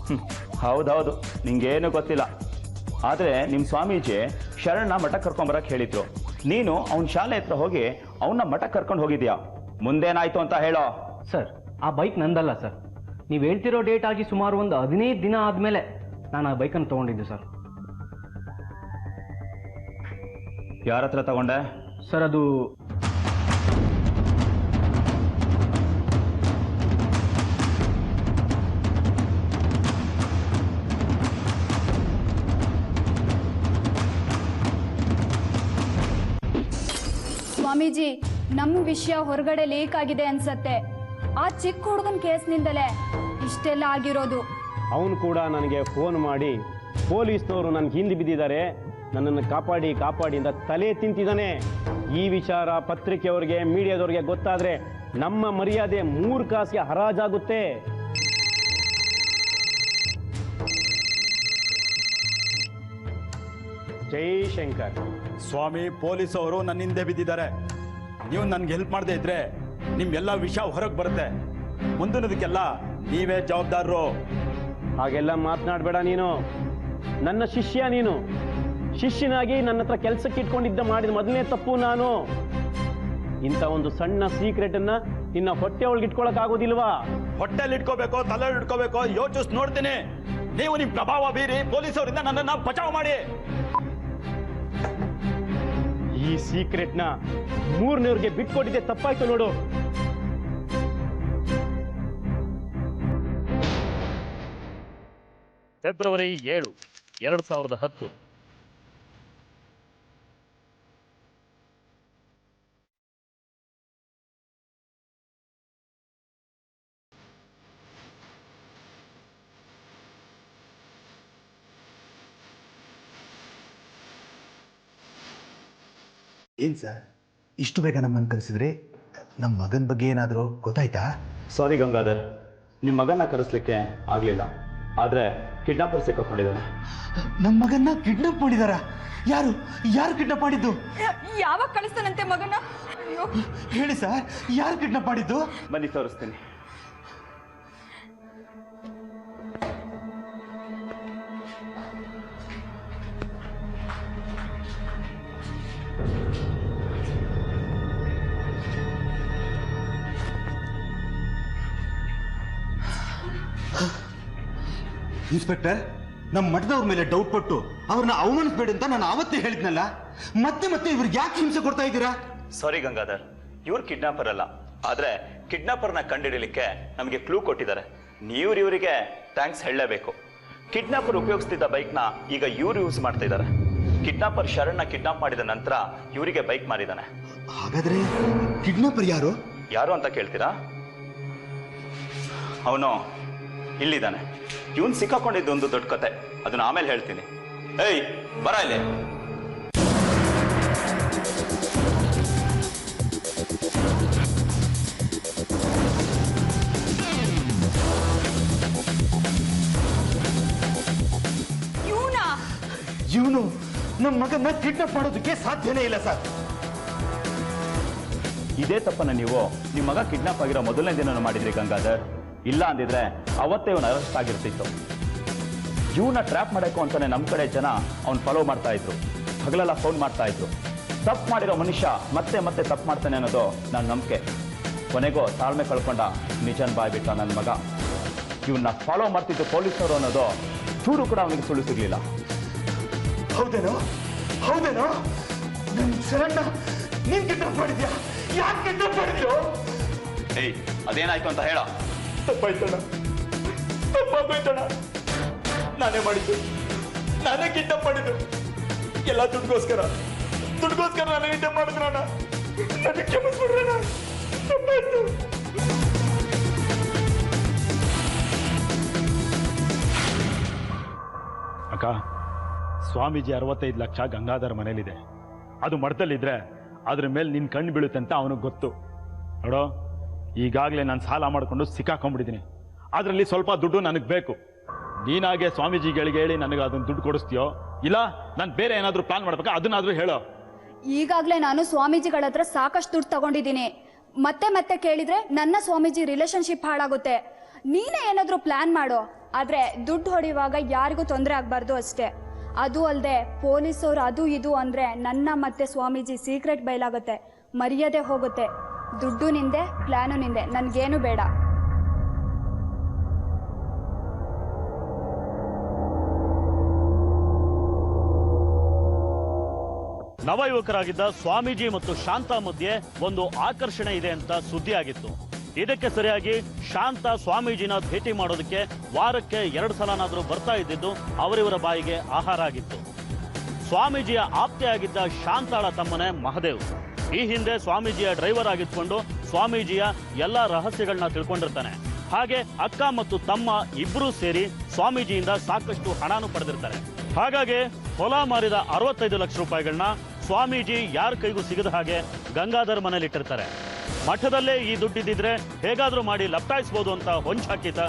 ಹೌದೌದು, ನಿಂಗೇನು ಗೊತ್ತಿಲ್ಲ. ಆದರೆ ನಿಮ್ಮ ಸ್ವಾಮೀಜಿ ಶರಣನ ಮಠಕ್ಕೆ ಕರ್ಕೊಂಬರಕ್ಕೆ ಹೇಳಿದ್ರು. ನೀನು ಅವನ ಶಾಲೆ ಹತ್ರ ಹೋಗಿ ಅವನ್ನ ಮಠಕ್ಕೆ ಕರ್ಕೊಂಡು ಹೋಗಿದ್ಯಾ. ಮುಂದೇನಾಯ್ತು ಅಂತ ಹೇಳೋ. ಸರ್, ಆ ಬೈಕ್ ನಂದಲ್ಲ ಸರ್. ನೀವು ಹೇಳ್ತಿರೋ ಡೇಟ್ ಆಗಿ ಸುಮಾರು ಒಂದು 15 ದಿನ ಆದಮೇಲೆ ನಾನು ಆ ಬೈಕನ್ನು ತೊಗೊಂಡಿದ್ದೆ ಸರ್. ಯಾರ ಹತ್ರ ತಗೊಂಡೆ? ಸರ್ ಅದು ಸ್ವಾಮೀಜಿ, ನಮ್ಮ ವಿಷಯ ಹೊರಗಡೆ ಲೀಕ್ ಆಗಿದೆ ಅನ್ಸತ್ತೆ. ಆ ಚಿಕ್ಕ ಹುಡುಗನ ಕೇಸ್ನಿಂದಲೇ ಇಷ್ಟೆಲ್ಲ ಆಗಿರೋದು. ಅವನು ಕೂಡ ನನಗೆ ಫೋನ್ ಮಾಡಿ ಪೊಲೀಸ್ನವರು ನನ್ನ ಹಿಂದೆ ಬಿದ್ದಿದ್ದಾರೆ, ನನ್ನನ್ನು ಕಾಪಾಡಿ ಕಾಪಾಡಿ ಅಂತ ತಲೆ ತಿಂತಿದ್ದಾನೆ. ಈ ವಿಚಾರ ಪತ್ರಿಕೆಯವ್ರಿಗೆ, ಮೀಡಿಯಾದವ್ರಿಗೆ ಗೊತ್ತಾದರೆ ನಮ್ಮ ಮರ್ಯಾದೆ 3 ಕಾಸಿಗೆ ಹರಾಜಾಗುತ್ತೆ. ಜೈ ಶಂಕರ್. ಸ್ವಾಮಿ, ಪೊಲೀಸ್ ಅವರು ನನ್ನ ಹಿಂದೆ ಬಿದ್ದಿದ್ದಾರೆ. ನೀವು ನನ್ಗೆ ಹೆಲ್ಪ್ ಮಾಡದೇ ಇದ್ರೆ ನಿಮ್ಮೆಲ್ಲ ವಿಷಯ ಹೊರಗೆ ಬರುತ್ತೆ. ಮುಂದಿನದಕ್ಕೆಲ್ಲ ನೀವೇ ಜವಾಬ್ದಾರರು. ಹಾಗೆಲ್ಲ ಮಾತನಾಡಬೇಡ ನೀನು. ನನ್ನ ಶಿಷ್ಯ ನೀನು. ಶಿಷ್ಯನಾಗಿ ನನ್ನ ಹತ್ರ ಕೆಲಸಕ್ಕೆ ಇಟ್ಕೊಂಡಿದ್ದ ಮಾಡಿದ ಮೊದಲನೇ ತಪ್ಪು ನಾನು. ಇಂಥ ಒಂದು ಸಣ್ಣ ಸೀಕ್ರೆಟ್ ಅನ್ನ ನಿನ್ನ ಹೊಟ್ಟೆ ಒಳಗೆ ಇಟ್ಕೊಳಕ್ಕಾಗೋದಿಲ್ವಾ? ಹೊಟ್ಟೆಲಿ ಇಟ್ಕೋಬೇಕೋ ತಲೆಯಲ್ಲಿ ಇಟ್ಕೋಬೇಕೋ ಯೋಚಿಸ್ ನೋಡ್ತೀನಿ. ನೀವು ನಿಮ್ ಪ್ರಭಾವ ಬೀರಿ ಪೊಲೀಸವರಿಂದ ನನ್ನನ್ನು ಬಚಾವ್ ಮಾಡಿ. ಈ ಸೀಕ್ರೆಟ್ನ 3ನೇವ್ರಿಗೆ ಬಿಟ್ಕೊಟ್ಟಿದ್ದೆ ತಪ್ಪಾಯ್ತು ನೋಡು. ಫೆಬ್ರವರಿ 7, 2010. ಏನು ಸರ್, ಇಷ್ಟು ಬೇಗ ನಮ್ಮನ್ನು ಕರೆಸಿದ್ರಿ? ನಮ್ಮ ಮಗನ ಬಗ್ಗೆ ಏನಾದರೂ ಗೊತ್ತಾಯ್ತಾ? ಸಾರಿ ಗಂಗಾಧರ್, ನಿಮ್ಮ ಮಗನ ಕರೆಸ್ಲಿಕ್ಕೆ ಆಗಲಿಲ್ಲ. ಆದರೆ ಕಿಡ್ನಾಪರ್ ಸಿಕ್ಕಾಕೊಂಡಿದ್ದಾನೆ. ನಮ್ಮ ಮಗನ್ನ ಕಿಡ್ನಾಪ್ ಮಾಡಿದಾರ? ಯಾರು ಕಿಡ್ನಾಪ್ ಮಾಡಿದ್ದು? ಯಾವಾಗ ಕಳಿಸ್ತಾನಂತೆ ಮಗನ? ಹೇಳಿ ಸರ್, ಯಾರು ಕಿಡ್ನಾಪ್ ಮಾಡಿದ್ದು? ಬನ್ನಿ ತೋರಿಸ್ತೀನಿ. ಇನ್ಸ್ಪೆಕ್ಟರ್, ನಮ್ಮ ಮಠದವ್ರ ಮೇಲೆ ಡೌಟ್ ಪಟ್ಟು ಅವ್ರನ್ನ ಅವಮಾನಿಸ್ಬೇಡಿ ಅಂತ ನಾನು ಆವತ್ತೇ ಹೇಳಿದ್ನಲ್ಲ. ಮತ್ತೆ ಇವ್ರಿಗೆ ಯಾಕೆ ಹಿಂಸೆ ಕೊಡ್ತಾ ಇದ್ದೀರಾ? ಸಾರಿ ಗಂಗಾಧರ್, ಇವ್ರು ಕಿಡ್ನಾಪರ್ ಅಲ್ಲ. ಆದ್ರೆ ಕಿಡ್ನಾಪರ್ನ ಕಂಡುಹಿಡಿಯಲಿಕ್ಕೆ ನಮಗೆ ಕ್ಲೂ ಕೊಟ್ಟಿದ್ದಾರೆ. ಇವರಿಗೆ ಥ್ಯಾಂಕ್ಸ್ ಹೇಳಲೇಬೇಕು. ಕಿಡ್ನಾಪರ್ ಉಪಯೋಗಿಸ್ತಿದ್ದ ಬೈಕ್ನ ಈಗ ಇವ್ರು ಯೂಸ್ ಮಾಡ್ತಾ ಇದ್ದಾರೆ. ಕಿಡ್ನಾಪರ್ ಶರಣ್ನ ಕಿಡ್ನಾಪ್ ಮಾಡಿದ ನಂತರ ಇವರಿಗೆ ಬೈಕ್ ಮಾರಿದ್ದಾನೆ. ಹಾಗಾದ್ರೆ ಕಿಡ್ನಾಪರ್ ಯಾರು ಅಂತ ಕೇಳ್ತೀರಾ? ಅವನು ಇಲ್ಲಿದ್ದಾನೆ. ಇವನ್ ಸಿಕ್ಕಾಕೊಂಡಿದ್ದು ಒಂದು ದೊಡ್ಡ ಕತೆ, ಅದನ್ನ ಆಮೇಲೆ ಹೇಳ್ತೀನಿ. ಏಯ್ ಬರ ಇಲ್ಲಿ. ಇವನು ನಮ್ಮ ಮಗನ ಕಿಡ್ನಾಪ್ ಮಾಡೋದಕ್ಕೆ ಸಾಧ್ಯನೇ ಇಲ್ಲ ಸರ್. ಇದೇ ತಪ್ಪನ್ನ ನೀವು ನಿಮ್ಮ ಮಗ ಕಿಡ್ನಾಪ್ ಆಗಿರೋ ಮೊದಲನೇ ದಿನ ಮಾಡಿದ್ರಿ ಗಂಗಾಧರ್. ಇಲ್ಲ ಅಂದಿದ್ರೆ ಅವತ್ತೇ ಇವನು ಅರೆಸ್ಟ್ ಆಗಿರ್ತಿತ್ತು. ಇವನ್ನ ಟ್ರ್ಯಾಪ್ ಮಾಡಬೇಕು ಅಂತಾನೆ ನಮ್ಮ ಕಡೆ ಜನ ಅವ್ನು ಫಾಲೋ ಮಾಡ್ತಾ ಇದ್ರು, ಹಗಲೆಲ್ಲ ಫೋನ್ ಮಾಡ್ತಾ ಇದ್ರು. ತಪ್ಪು ಮಾಡಿರೋ ಮನುಷ್ಯ ಮತ್ತೆ ಮತ್ತೆ ತಪ್ಪು ಮಾಡ್ತಾನೆ ಅನ್ನೋದು ನನ್ನ ನಂಬಿಕೆ. ಕೊನೆಗೂ ತಾಳ್ಮೆ ಕಳ್ಕೊಂಡ ನಿಜನ್ ಬಾಯ್ಬಿಟ್ಟ ನನ್ನ ಮಗ. ಇವನ್ನ ಫಾಲೋ ಮಾಡ್ತಿದ್ದು ಪೊಲೀಸರು ಅನ್ನೋದು ಚೂರು ಕೂಡ ಅವನಿಗೆ ಸುಳ್ಳು ಸಿಗ್ಲಿಲ್ಲ. ಹೌದೇನೋ ನನ್ನ ಶರಣ್ಣ ನೀನ್ ಕಿಡ್ನಾಪ್ ಮಾಡಿದ್ಯಾ? ಯಾಕೆ ಕಿಡ್ನಾಪ್ ಮಾಡಿದ್ಯೋ? ಏಯ್ ಅದೇನಾಯ್ತು ಅಂತ ಹೇಳ. ತಪ್ಪಾಗೋಯ್ತಣ್ಣ, ನಾನೇ ಮಾಡಿದ್ದು, ನಾನೇ ಕಿಡ್ನಾಪ್ ಮಾಡಿದ್ದು. ಎಲ್ಲ ದುಡ್ಗೋಸ್ಕರ ನಾನೇ ಕಿಡ್ನಾಪ್ ಮಾಡಿದ್ರಣ್ಣ. ನನಗೆ ಕ್ಷಮಿಸ್ಬಿಡ್ರಣ್ಣ, ತಪ್ಪಾಯ್ತು. ಅಕ್ಕ, ಸ್ವಾಮೀಜಿ 65 ಲಕ್ಷ ಗಂಗಾಧರ್ ಮನೇಲಿದೆ. ಅದು ಮಠದಲ್ಲಿದ್ರೆ ಅದ್ರ ಮೇಲೆ ನಿನ್ನ ಕಣ್ಣು ಬೀಳುತ್ತೆ ಅಂತ ಅವನಿಗೆ ಗೊತ್ತು. ನೋಡೋ, ಈಗಾಗಲೇ ನಾನು ಸಾಲ ಮಾಡಿಕೊಂಡು ಸಿಕ್ಕಾಕೊಂಡ್ಬಿಟ್ಟಿದ್ದೀನಿ. ಅದರಲ್ಲಿ ಸ್ವಲ್ಪ ದುಡ್ಡು ನನಗೆ ಬೇಕು. ನೀನಾಗೆ ಸ್ವಾಮೀಜಿಗಳಿಗೆ ಹೇಳಿ ನನಗೆ ಅದನ್ನು ದುಡ್ಡು ಕೊಡಿಸ್ತೀಯೋ, ಇಲ್ಲ ನಾನು ಬೇರೆ ಏನಾದರೂ ಪ್ಲಾನ್ ಮಾಡ್ಬೇಕಾ ಅದನ್ನಾದರೂ ಹೇಳೋ. ಈಗಾಗಲೇ ನಾನು ಸ್ವಾಮೀಜಿಗಳ ಹತ್ರ ಸಾಕಷ್ಟು ದುಡ್ಡು ತಗೊಂಡಿದ್ದೀನಿ. ಮತ್ತೆ ಕೇಳಿದ್ರೆ ನನ್ನ ಸ್ವಾಮೀಜಿ ರಿಲೇಶನ್ಶಿಪ್ ಹಾಳಾಗುತ್ತೆ. ನೀನೇ ಏನಾದರೂ ಪ್ಲಾನ್ ಮಾಡೋ. ಆದ್ರೆ ದುಡ್ಡು ಹೊಡೆಯುವಾಗ ಯಾರಿಗೂ ತೊಂದರೆ ಆಗಬಾರ್ದು ಅಷ್ಟೇ. ಅದು ಅಲ್ಲದೆ ಪೊಲೀಸರು ಅದು ಇದು ಅಂದ್ರೆ ನನ್ನ ಮತ್ತೆ ಸ್ವಾಮೀಜಿ ಸೀಕ್ರೆಟ್ ಬಯಲಾಗುತ್ತೆ, ಮರ್ಯಾದೆ ಹೋಗುತ್ತೆ. ದುಡ್ಡು ನಿಂದೆ, ಪ್ಲಾನು ನಿಂದೆ, ನನ್ಗೇನು ಬೇಡ. ನವಯುವಕರಾಗಿದ್ದ ಸ್ವಾಮೀಜಿ ಮತ್ತು ಶಾಂತ ಮಧ್ಯೆ ಒಂದು ಆಕರ್ಷಣೆ ಇದೆ ಅಂತ ಸುದ್ದಿ ಆಗಿತ್ತು. ಇದಕ್ಕೆ ಸರಿಯಾಗಿ ಶಾಂತ ಸ್ವಾಮೀಜಿನ ಭೇಟಿ ಮಾಡೋದಕ್ಕೆ ವಾರಕ್ಕೆ 2 ಸಲನಾದರೂ ಬರ್ತಾ ಇದ್ದಿದ್ದು ಅವರಿವರ ಬಾಯಿಗೆ ಆಹಾರ ಆಗಿತ್ತು. ಸ್ವಾಮೀಜಿಯ ಆಪ್ತೆಯಾಗಿದ್ದ ಶಾಂತಾಳ ತಮ್ಮನೇ ಮಹದೇವ್ ಈ ಹಿಂದೆ ಸ್ವಾಮೀಜಿಯ ಡ್ರೈವರ್ ಆಗಿದ್ಕೊಂಡು ಸ್ವಾಮೀಜಿಯ ಎಲ್ಲ ರಹಸ್ಯಗಳನ್ನ ತಿಳ್ಕೊಂಡಿರ್ತಾನೆ. ಹಾಗೆ ಅಕ್ಕ ಮತ್ತು ತಮ್ಮ ಇಬ್ಬರೂ ಸೇರಿ ಸ್ವಾಮೀಜಿಯಿಂದ ಸಾಕಷ್ಟು ಹಣನೂ ಪಡೆದಿರ್ತಾರೆ. ಹಾಗಾಗಿ ಹೊಲ ಮಾರಿದ 65 ಲಕ್ಷ ರೂಪಾಯಿಗಳನ್ನ ಸ್ವಾಮೀಜಿ ಯಾರ ಕೈಗೂ ಸಿಗದ ಹಾಗೆ ಗಂಗಾಧರ್ ಮನೇಲಿ ಇಟ್ಟಿರ್ತಾರೆ. ಮಠದಲ್ಲೇ ಈ ದುಡ್ಡಿದ್ದಿದ್ರೆ ಹೇಗಾದ್ರೂ ಮಾಡಿ ಲಪ್ಟಾಯಿಸ್ಬೋದು ಅಂತ ಹೊಂಚಾಕಿತ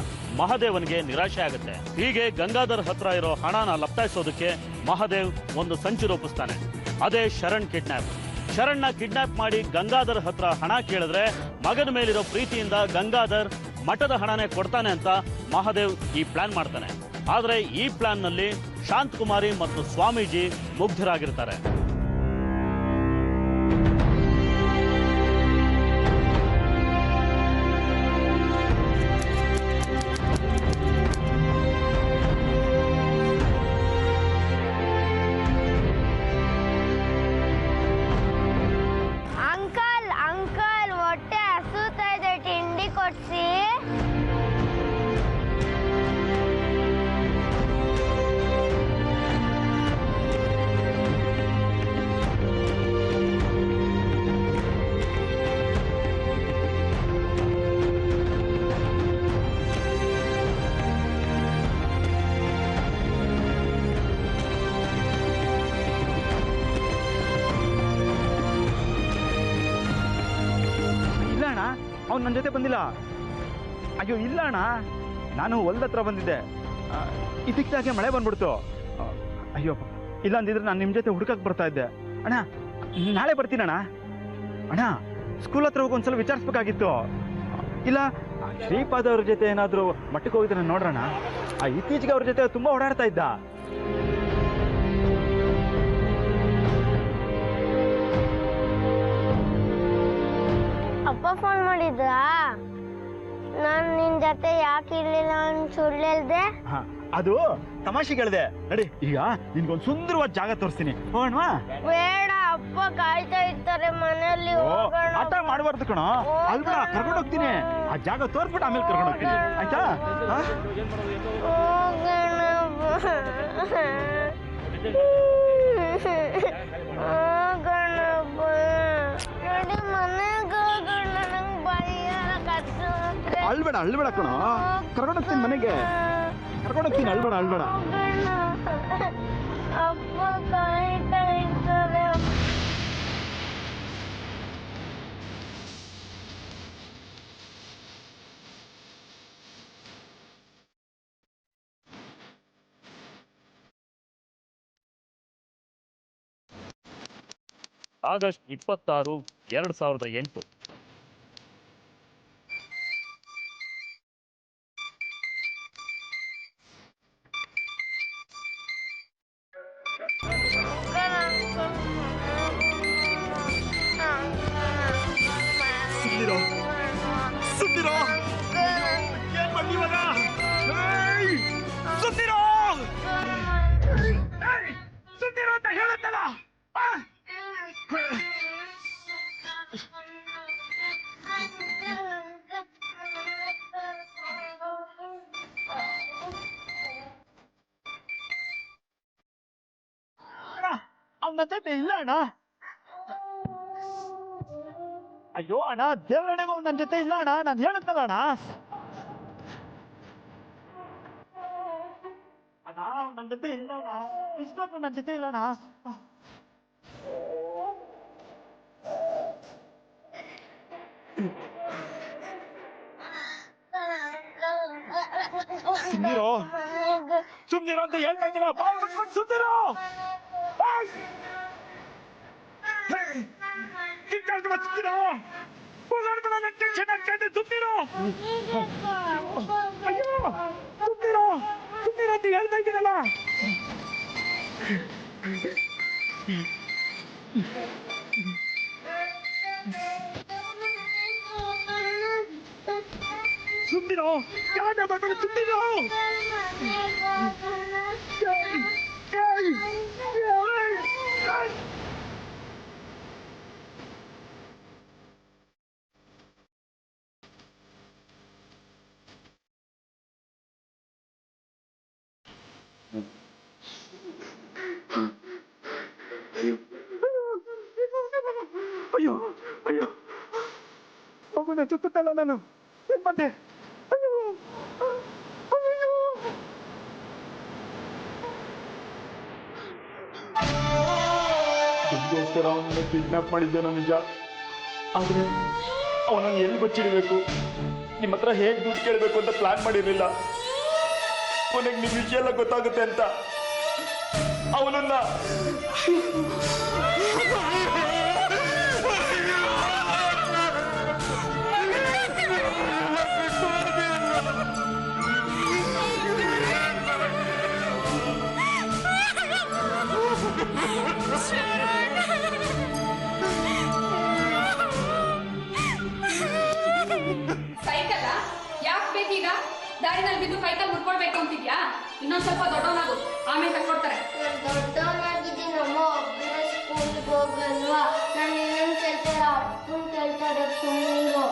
ಮಹದೇವನ್ಗೆ ನಿರಾಶೆ ಆಗುತ್ತೆ. ಹೀಗೆ ಗಂಗಾಧರ್ ಹತ್ರ ಇರೋ ಹಣನ ಲಪ್ಟಾಯಿಸೋದಕ್ಕೆ ಮಹದೇವ್ ಒಂದು ಸಂಚು ರೂಪಿಸ್ತಾನೆ. ಅದೇ ಶರಣ್ ಕಿಡ್ನಾಪ್. ಶರಣ್ನ ಕಿಡ್ನಾಪ್ ಮಾಡಿ ಗಂಗಾಧರ್ ಹತ್ರ ಹಣ ಕೇಳಿದ್ರೆ ಮಗನ ಮೇಲಿರೋ ಪ್ರೀತಿಯಿಂದ ಗಂಗಾಧರ್ ಮಠದ ಹಣನೇ ಕೊಡ್ತಾನೆ ಅಂತ ಮಹದೇವ್ ಈ ಪ್ಲಾನ್ ಮಾಡ್ತಾನೆ. ಆದ್ರೆ ಈ ಪ್ಲಾನ್ ನಲ್ಲಿ ಶಾಂತಕುಮಾರಿ ಮತ್ತು ಸ್ವಾಮೀಜಿ ಮುಗ್ಧರಾಗಿರ್ತಾರೆ. ಅಂಕಲ್ ಅಂಕಲ್ ಹೊಟ್ಟೆ ಹಸುತ್ತಾ ಇದೆ, ತಿಂಡಿ ಕೊಡ್ಸಿ. ಅವ್ನು ನನ್ನ ಜೊತೆ ಬಂದಿಲ್ಲ. ಅಯ್ಯೋ ಇಲ್ಲ ಅಣ್ಣ, ನಾನು ಹೊಲ್ದ ಹತ್ರ ಬಂದಿದ್ದೆ. ಇದಕ್ಕಾಗೆ ಮಳೆ ಬಂದ್ಬಿಡ್ತು. ಅಯ್ಯೋ ಇಲ್ಲ ಅಂದಿದ್ರೆ ನಾನು ನಿಮ್ಮ ಜೊತೆ ಹುಡುಕಕ್ಕೆ ಬರ್ತಾ ಇದ್ದೆ. ಅಣ್ಣ ನಾಳೆ ಬರ್ತೀನಣ್ಣ. ಅಣ್ಣ ಸ್ಕೂಲ್ ಹತ್ರ ಹೋಗಿ ಒಂದ್ಸಲ ವಿಚಾರಿಸ್ಬೇಕಾಗಿತ್ತು. ಇಲ್ಲ ಶ್ರೀಪಾದ್ ಅವ್ರ ಜೊತೆ ಏನಾದರೂ ಮಟ್ಟಕ್ಕೆ ಹೋಗಿದ್ರೆ ನೋಡ್ರಣ್ಣ. ಇತ್ತೀಚೆಗೆ ಅವ್ರ ಜೊತೆ ತುಂಬ ಓಡಾಡ್ತಾ ಇದ್ದ. ಅಪ್ಪ ಫೋನ್ ಮಾಡಿದ್ರಾ? ನಾನು ನಿನ್ ಜೊತೆ ಯಾಕೆ ಇರ್ಲಿಲ್ಲ ಅಂತ ಸುಳ್ಳು ಹೇಳ್ದೆ? ಅದು ತಮಾಷೆಗೆ ಹೇಳ್ದೆ. ನಡಿ ಈಗ ನಿನ್ಗೊಂದು ಸುಂದರವಾದ ಜಾಗ ತೋರಿಸ್ತೀನಿ, ಹೋಗೋಣವಾ? ಬೇಡ, ಅಪ್ಪ ಕಾಯ್ತಾ ಇರ್ತಾರೆ ಮನೆಯಲ್ಲಿ. ಆಟ ಮಾಡಬಾರ್ದು ಕಣ. ಅಲ್ವಾ ಕರ್ಕೊಂಡು ಹೋಗ್ತೀನಿ, ಆ ಜಾಗ ತೋರ್ಸ್ಬಿಟ್ಟು ಆಮೇಲೆ ಕರ್ಕೊಂಡು ಹೋಗ್ತೀನಿ, ಆಯ್ತಾ? ಅಳ್ಬೇಡ ಅಳ್ಬೇಡ ಕಣ, ಕರ್ಕೊಂಡು ಹೋಗ್ತೀನಿ ಮನೆಗೆ, ಕರ್ಕೊಂಡು ಹೋಗ್ತೀನಿ. ಅಳ್ಬೇಡ ಅಳ್ಬೇಡ. ಅಪ್ಪ ಕಾಯ್ತಾ ಇರ್ತಾರೆ. ಆಗಸ್ಟ್ 26, 2008. ಸುಂದಿರೋ ಏನ್ ಮಾಡಿ ಇವಾಗ? ಸುಂದಿರೋ ಸುಂದಿರೋ ಅಂತ ಹೇಳುತ್ತಲ್ಲ. ಅವನ ಜೊತೆ ಇಲ್ಲ ಅಣ್ಣ. ಅಯ್ಯೋ ಅಣ್ಣ, ದೇವರಣೆಗೂ ನನ್ನ ಜೊತೆ ಇಲ್ಲ ಅಣ್ಣ, ನಾನು ಹೇಳುತ್ತಲ್ಲ ಅಣ್ಣ. ಅಣ್ಣ ನನ್ನ ಜೊತೆ ಇಲ್ಲ ಅಣ್ಣ, ಇಷ್ಟೊತ್ತು ನನ್ನ ಜೊತೆ ಇಲ್ಲ ಅಣ್ಣ. ಸುಂದಿರೋ ಸುಂದಿರೋ ಅಂತ ಹೇಳ್ತಾ ಇದ್ದೀರಾ? ಸುಂದಿರೋ ಸುಂದಿರೋ ಹೋಗಾಡ್ಬೇಡ, ನನ್ನ ಟೆನ್ಷನ್ ಆಗ್ತದೆ. ಸುಂದಿರೋ ಅಯ್ಯೋ ಸುಂದಿರೋ ಸುಂದಿರೋ ಅಂತ ಹೇಳ್ತಾ ಇದ್ದೀರಲ್ಲ. ಸುಂದಿರೋ ಯಾವ್ದು ಬರ್ಬೇಡ. ಸುಂದಿರೋ ಮಗುನ ಚುತ್ತಲ್ಲ ನಾನು ಏನ್ ಮಾಡ್ದೆ? ಅಯ್ಯೋ ಅಯ್ಯೋ ದುಡ್ಗೋಸ್ಕರ ಅವನನ್ನ ಕಿಡ್ನಾಪ್ ಮಾಡಿದ್ದೇನೋ ನಿಜ. ಆದ್ರೆ ಅವನನ್ನು ಎಲ್ಲಿ ಬಚ್ಚಿಡಬೇಕು, ನಿಮ್ಮ ಹತ್ರ ಹೇಗೆ ದುಡ್ಡು ಕೇಳಬೇಕು ಅಂತ ಪ್ಲಾನ್ ಮಾಡಿರಲಿಲ್ಲ. ಕೊನೆಗೆ ನಿಮ್ ವಿಷಯ ಎಲ್ಲ ಗೊತ್ತಾಗುತ್ತೆ ಅಂತ ಅವನನ್ನ ಸೈಕಲ್ ಯಾಕೆ ಬೇಕೀಗ? ದಾರಿನಲ್ಲಿ ಬಿದ್ದು ಕೈಕಾಲು ಮುಟ್ಕೊಳ್ಬೇಕು ಅಂತಿದ್ಯಾ? ಇನ್ನೊಂದ್ ಸ್ವಲ್ಪ ದೊಡ್ಡವನಾಗು, ಆಮೇಲೆ ಕಟ್ಕೊಡ್ತಾರೆ. ದೊಡ್ಡವನಾಗಿದ್ದೀನಿ, ಅಮ್ಮ ಒಬ್ಬರೇ ಸ್ಕೂಲ್ಗೆ ಹೋಗಲ್ವಾ? ನಾನು ಇನ್ನೊಂದು ಕೇಳ್ತಾರೆ, ಅಪ್ಪನ ಕೇಳ್ತಾರೆ, ಸುಮ್ಮನಿರು.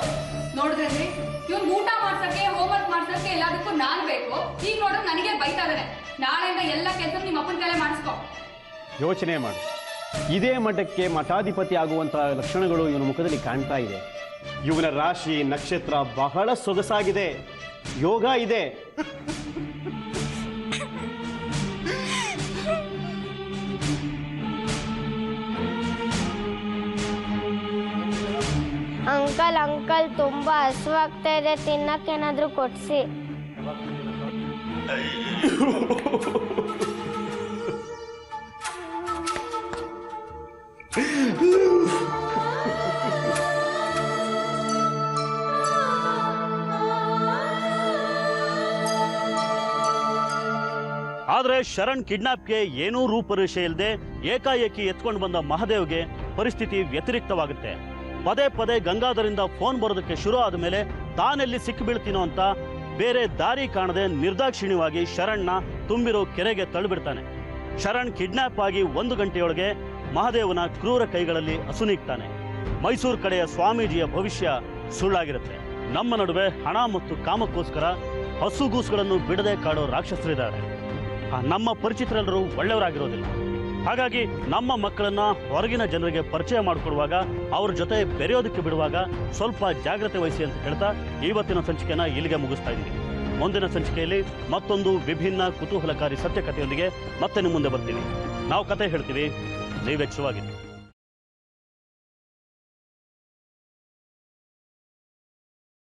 ನೋಡಿದ್ರಿ, ಇವ್ನು ಊಟ ಮಾಡ್ಸಕ್ಕೆ ಹೋಮ್ವರ್ಕ್ ಮಾಡ್ಸಕ್ಕೆ ಎಲ್ಲದಕ್ಕೂ ನಾನ್ ಬೇಕು. ಈಗ ನೋಡಿದ್ರೆ ನನಗೆ ಬೈತಾ ಇದಾರೆ. ನಾಳೆಯಿಂದ ಎಲ್ಲ ಕೆಲಸ ನಿಮ್ಮ ಅಪ್ಪನ ಕೈಲೇ ಮಾಡಿಸ್ಕೊ. ಯೋಚನೆ ಮಾಡು, ಇದೇ ಮಠಕ್ಕೆ ಮಠಾಧಿಪತಿ ಆಗುವಂತಹ ಲಕ್ಷಣಗಳು ಇವನ ಮುಖದಲ್ಲಿ ಕಾಣ್ತಾ ಇದೆ. ಇವನ ರಾಶಿ ನಕ್ಷತ್ರ ಬಹಳ ಸೊಗಸಾಗಿದೆ, ಯೋಗ ಇದೆ. ಅಂಕಲ್ ಅಂಕಲ್ ತುಂಬಾ ಹಸುವಾಗ್ತಾ ಇದೆ, ತಿನ್ನಕ್ಕೇನಾದ್ರೂ ಕೊಡ್ಸಿ. ಆದ್ರೆ ಶರಣ್ ಕಿಡ್ನಾಪ್ಗೆ ಏನೂ ರೂಪರೇಷೆ ಇಲ್ಲದೆ ಏಕಾಏಕಿ ಎತ್ಕೊಂಡು ಬಂದ ಮಹಾದೇವ್ಗೆ ಪರಿಸ್ಥಿತಿ ವ್ಯತಿರಿಕ್ತವಾಗುತ್ತೆ. ಪದೇ ಪದೇ ಗಂಗಾಧರಿಂದ ಫೋನ್ ಬರೋದಕ್ಕೆ ಶುರು ಆದ ಮೇಲೆ ತಾನೆಲ್ಲಿ ಸಿಕ್ಕಿಬೀಳ್ತೀನೋ ಅಂತ ಬೇರೆ ದಾರಿ ಕಾಣದೆ ನಿರ್ದಾಕ್ಷಿಣ್ಯವಾಗಿ ಶರಣ್ನ ತುಂಬಿರೋ ಕೆರೆಗೆ ತಳ್ಳಿಬಿಡ್ತಾನೆ. ಶರಣ್ ಕಿಡ್ನಾಪ್ ಆಗಿ 1 ಗಂಟೆಯೊಳಗೆ ಮಹಾದೇವನ ಕ್ರೂರ ಕೈಗಳಲ್ಲಿ ಅಸುನೀಗ್ತಾನೆ. ಮೈಸೂರು ಕಡೆಯ ಸ್ವಾಮೀಜಿಯ ಭವಿಷ್ಯ ಸುಳ್ಳಾಗಿರುತ್ತೆ. ನಮ್ಮ ನಡುವೆ ಹಣ ಮತ್ತು ಕಾಮಕ್ಕೋಸ್ಕರ ಹಸುಗೂಸುಗಳನ್ನು ಬಿಡದೆ ಕಾಡೋ ರಾಕ್ಷಸರಿದ್ದಾರೆ. ನಮ್ಮ ಪರಿಚಿತರೆಲ್ಲರೂ ಒಳ್ಳೆಯವರಾಗಿರೋದಿಲ್ಲ. ಹಾಗಾಗಿ ನಮ್ಮ ಮಕ್ಕಳನ್ನ ಹೊರಗಿನ ಜನರಿಗೆ ಪರಿಚಯ ಮಾಡಿಕೊಡುವಾಗ ಅವ್ರ ಜೊತೆ ಬೆರೆಯೋದಕ್ಕೆ ಬಿಡುವಾಗ ಸ್ವಲ್ಪ ಜಾಗ್ರತೆ ವಹಿಸಿ ಅಂತ ಹೇಳ್ತಾ ಇವತ್ತಿನ ಸಂಚಿಕೆನ ಇಲ್ಲಿಗೆ ಮುಗಿಸ್ತಾ ಇದ್ದೀವಿ. ಮುಂದಿನ ಸಂಚಿಕೆಯಲ್ಲಿ ಮತ್ತೊಂದು ವಿಭಿನ್ನ ಕುತೂಹಲಕಾರಿ ಸತ್ಯಕಥೆಯೊಂದಿಗೆ ಮತ್ತೆ ನಿಮ್ಮ ಮುಂದೆ ಬರ್ತೀವಿ. ನಾವು ಕತೆ ಹೇಳ್ತೀವಿ, ನೀವೆಚ್ಚರವಾಗಿರಿ.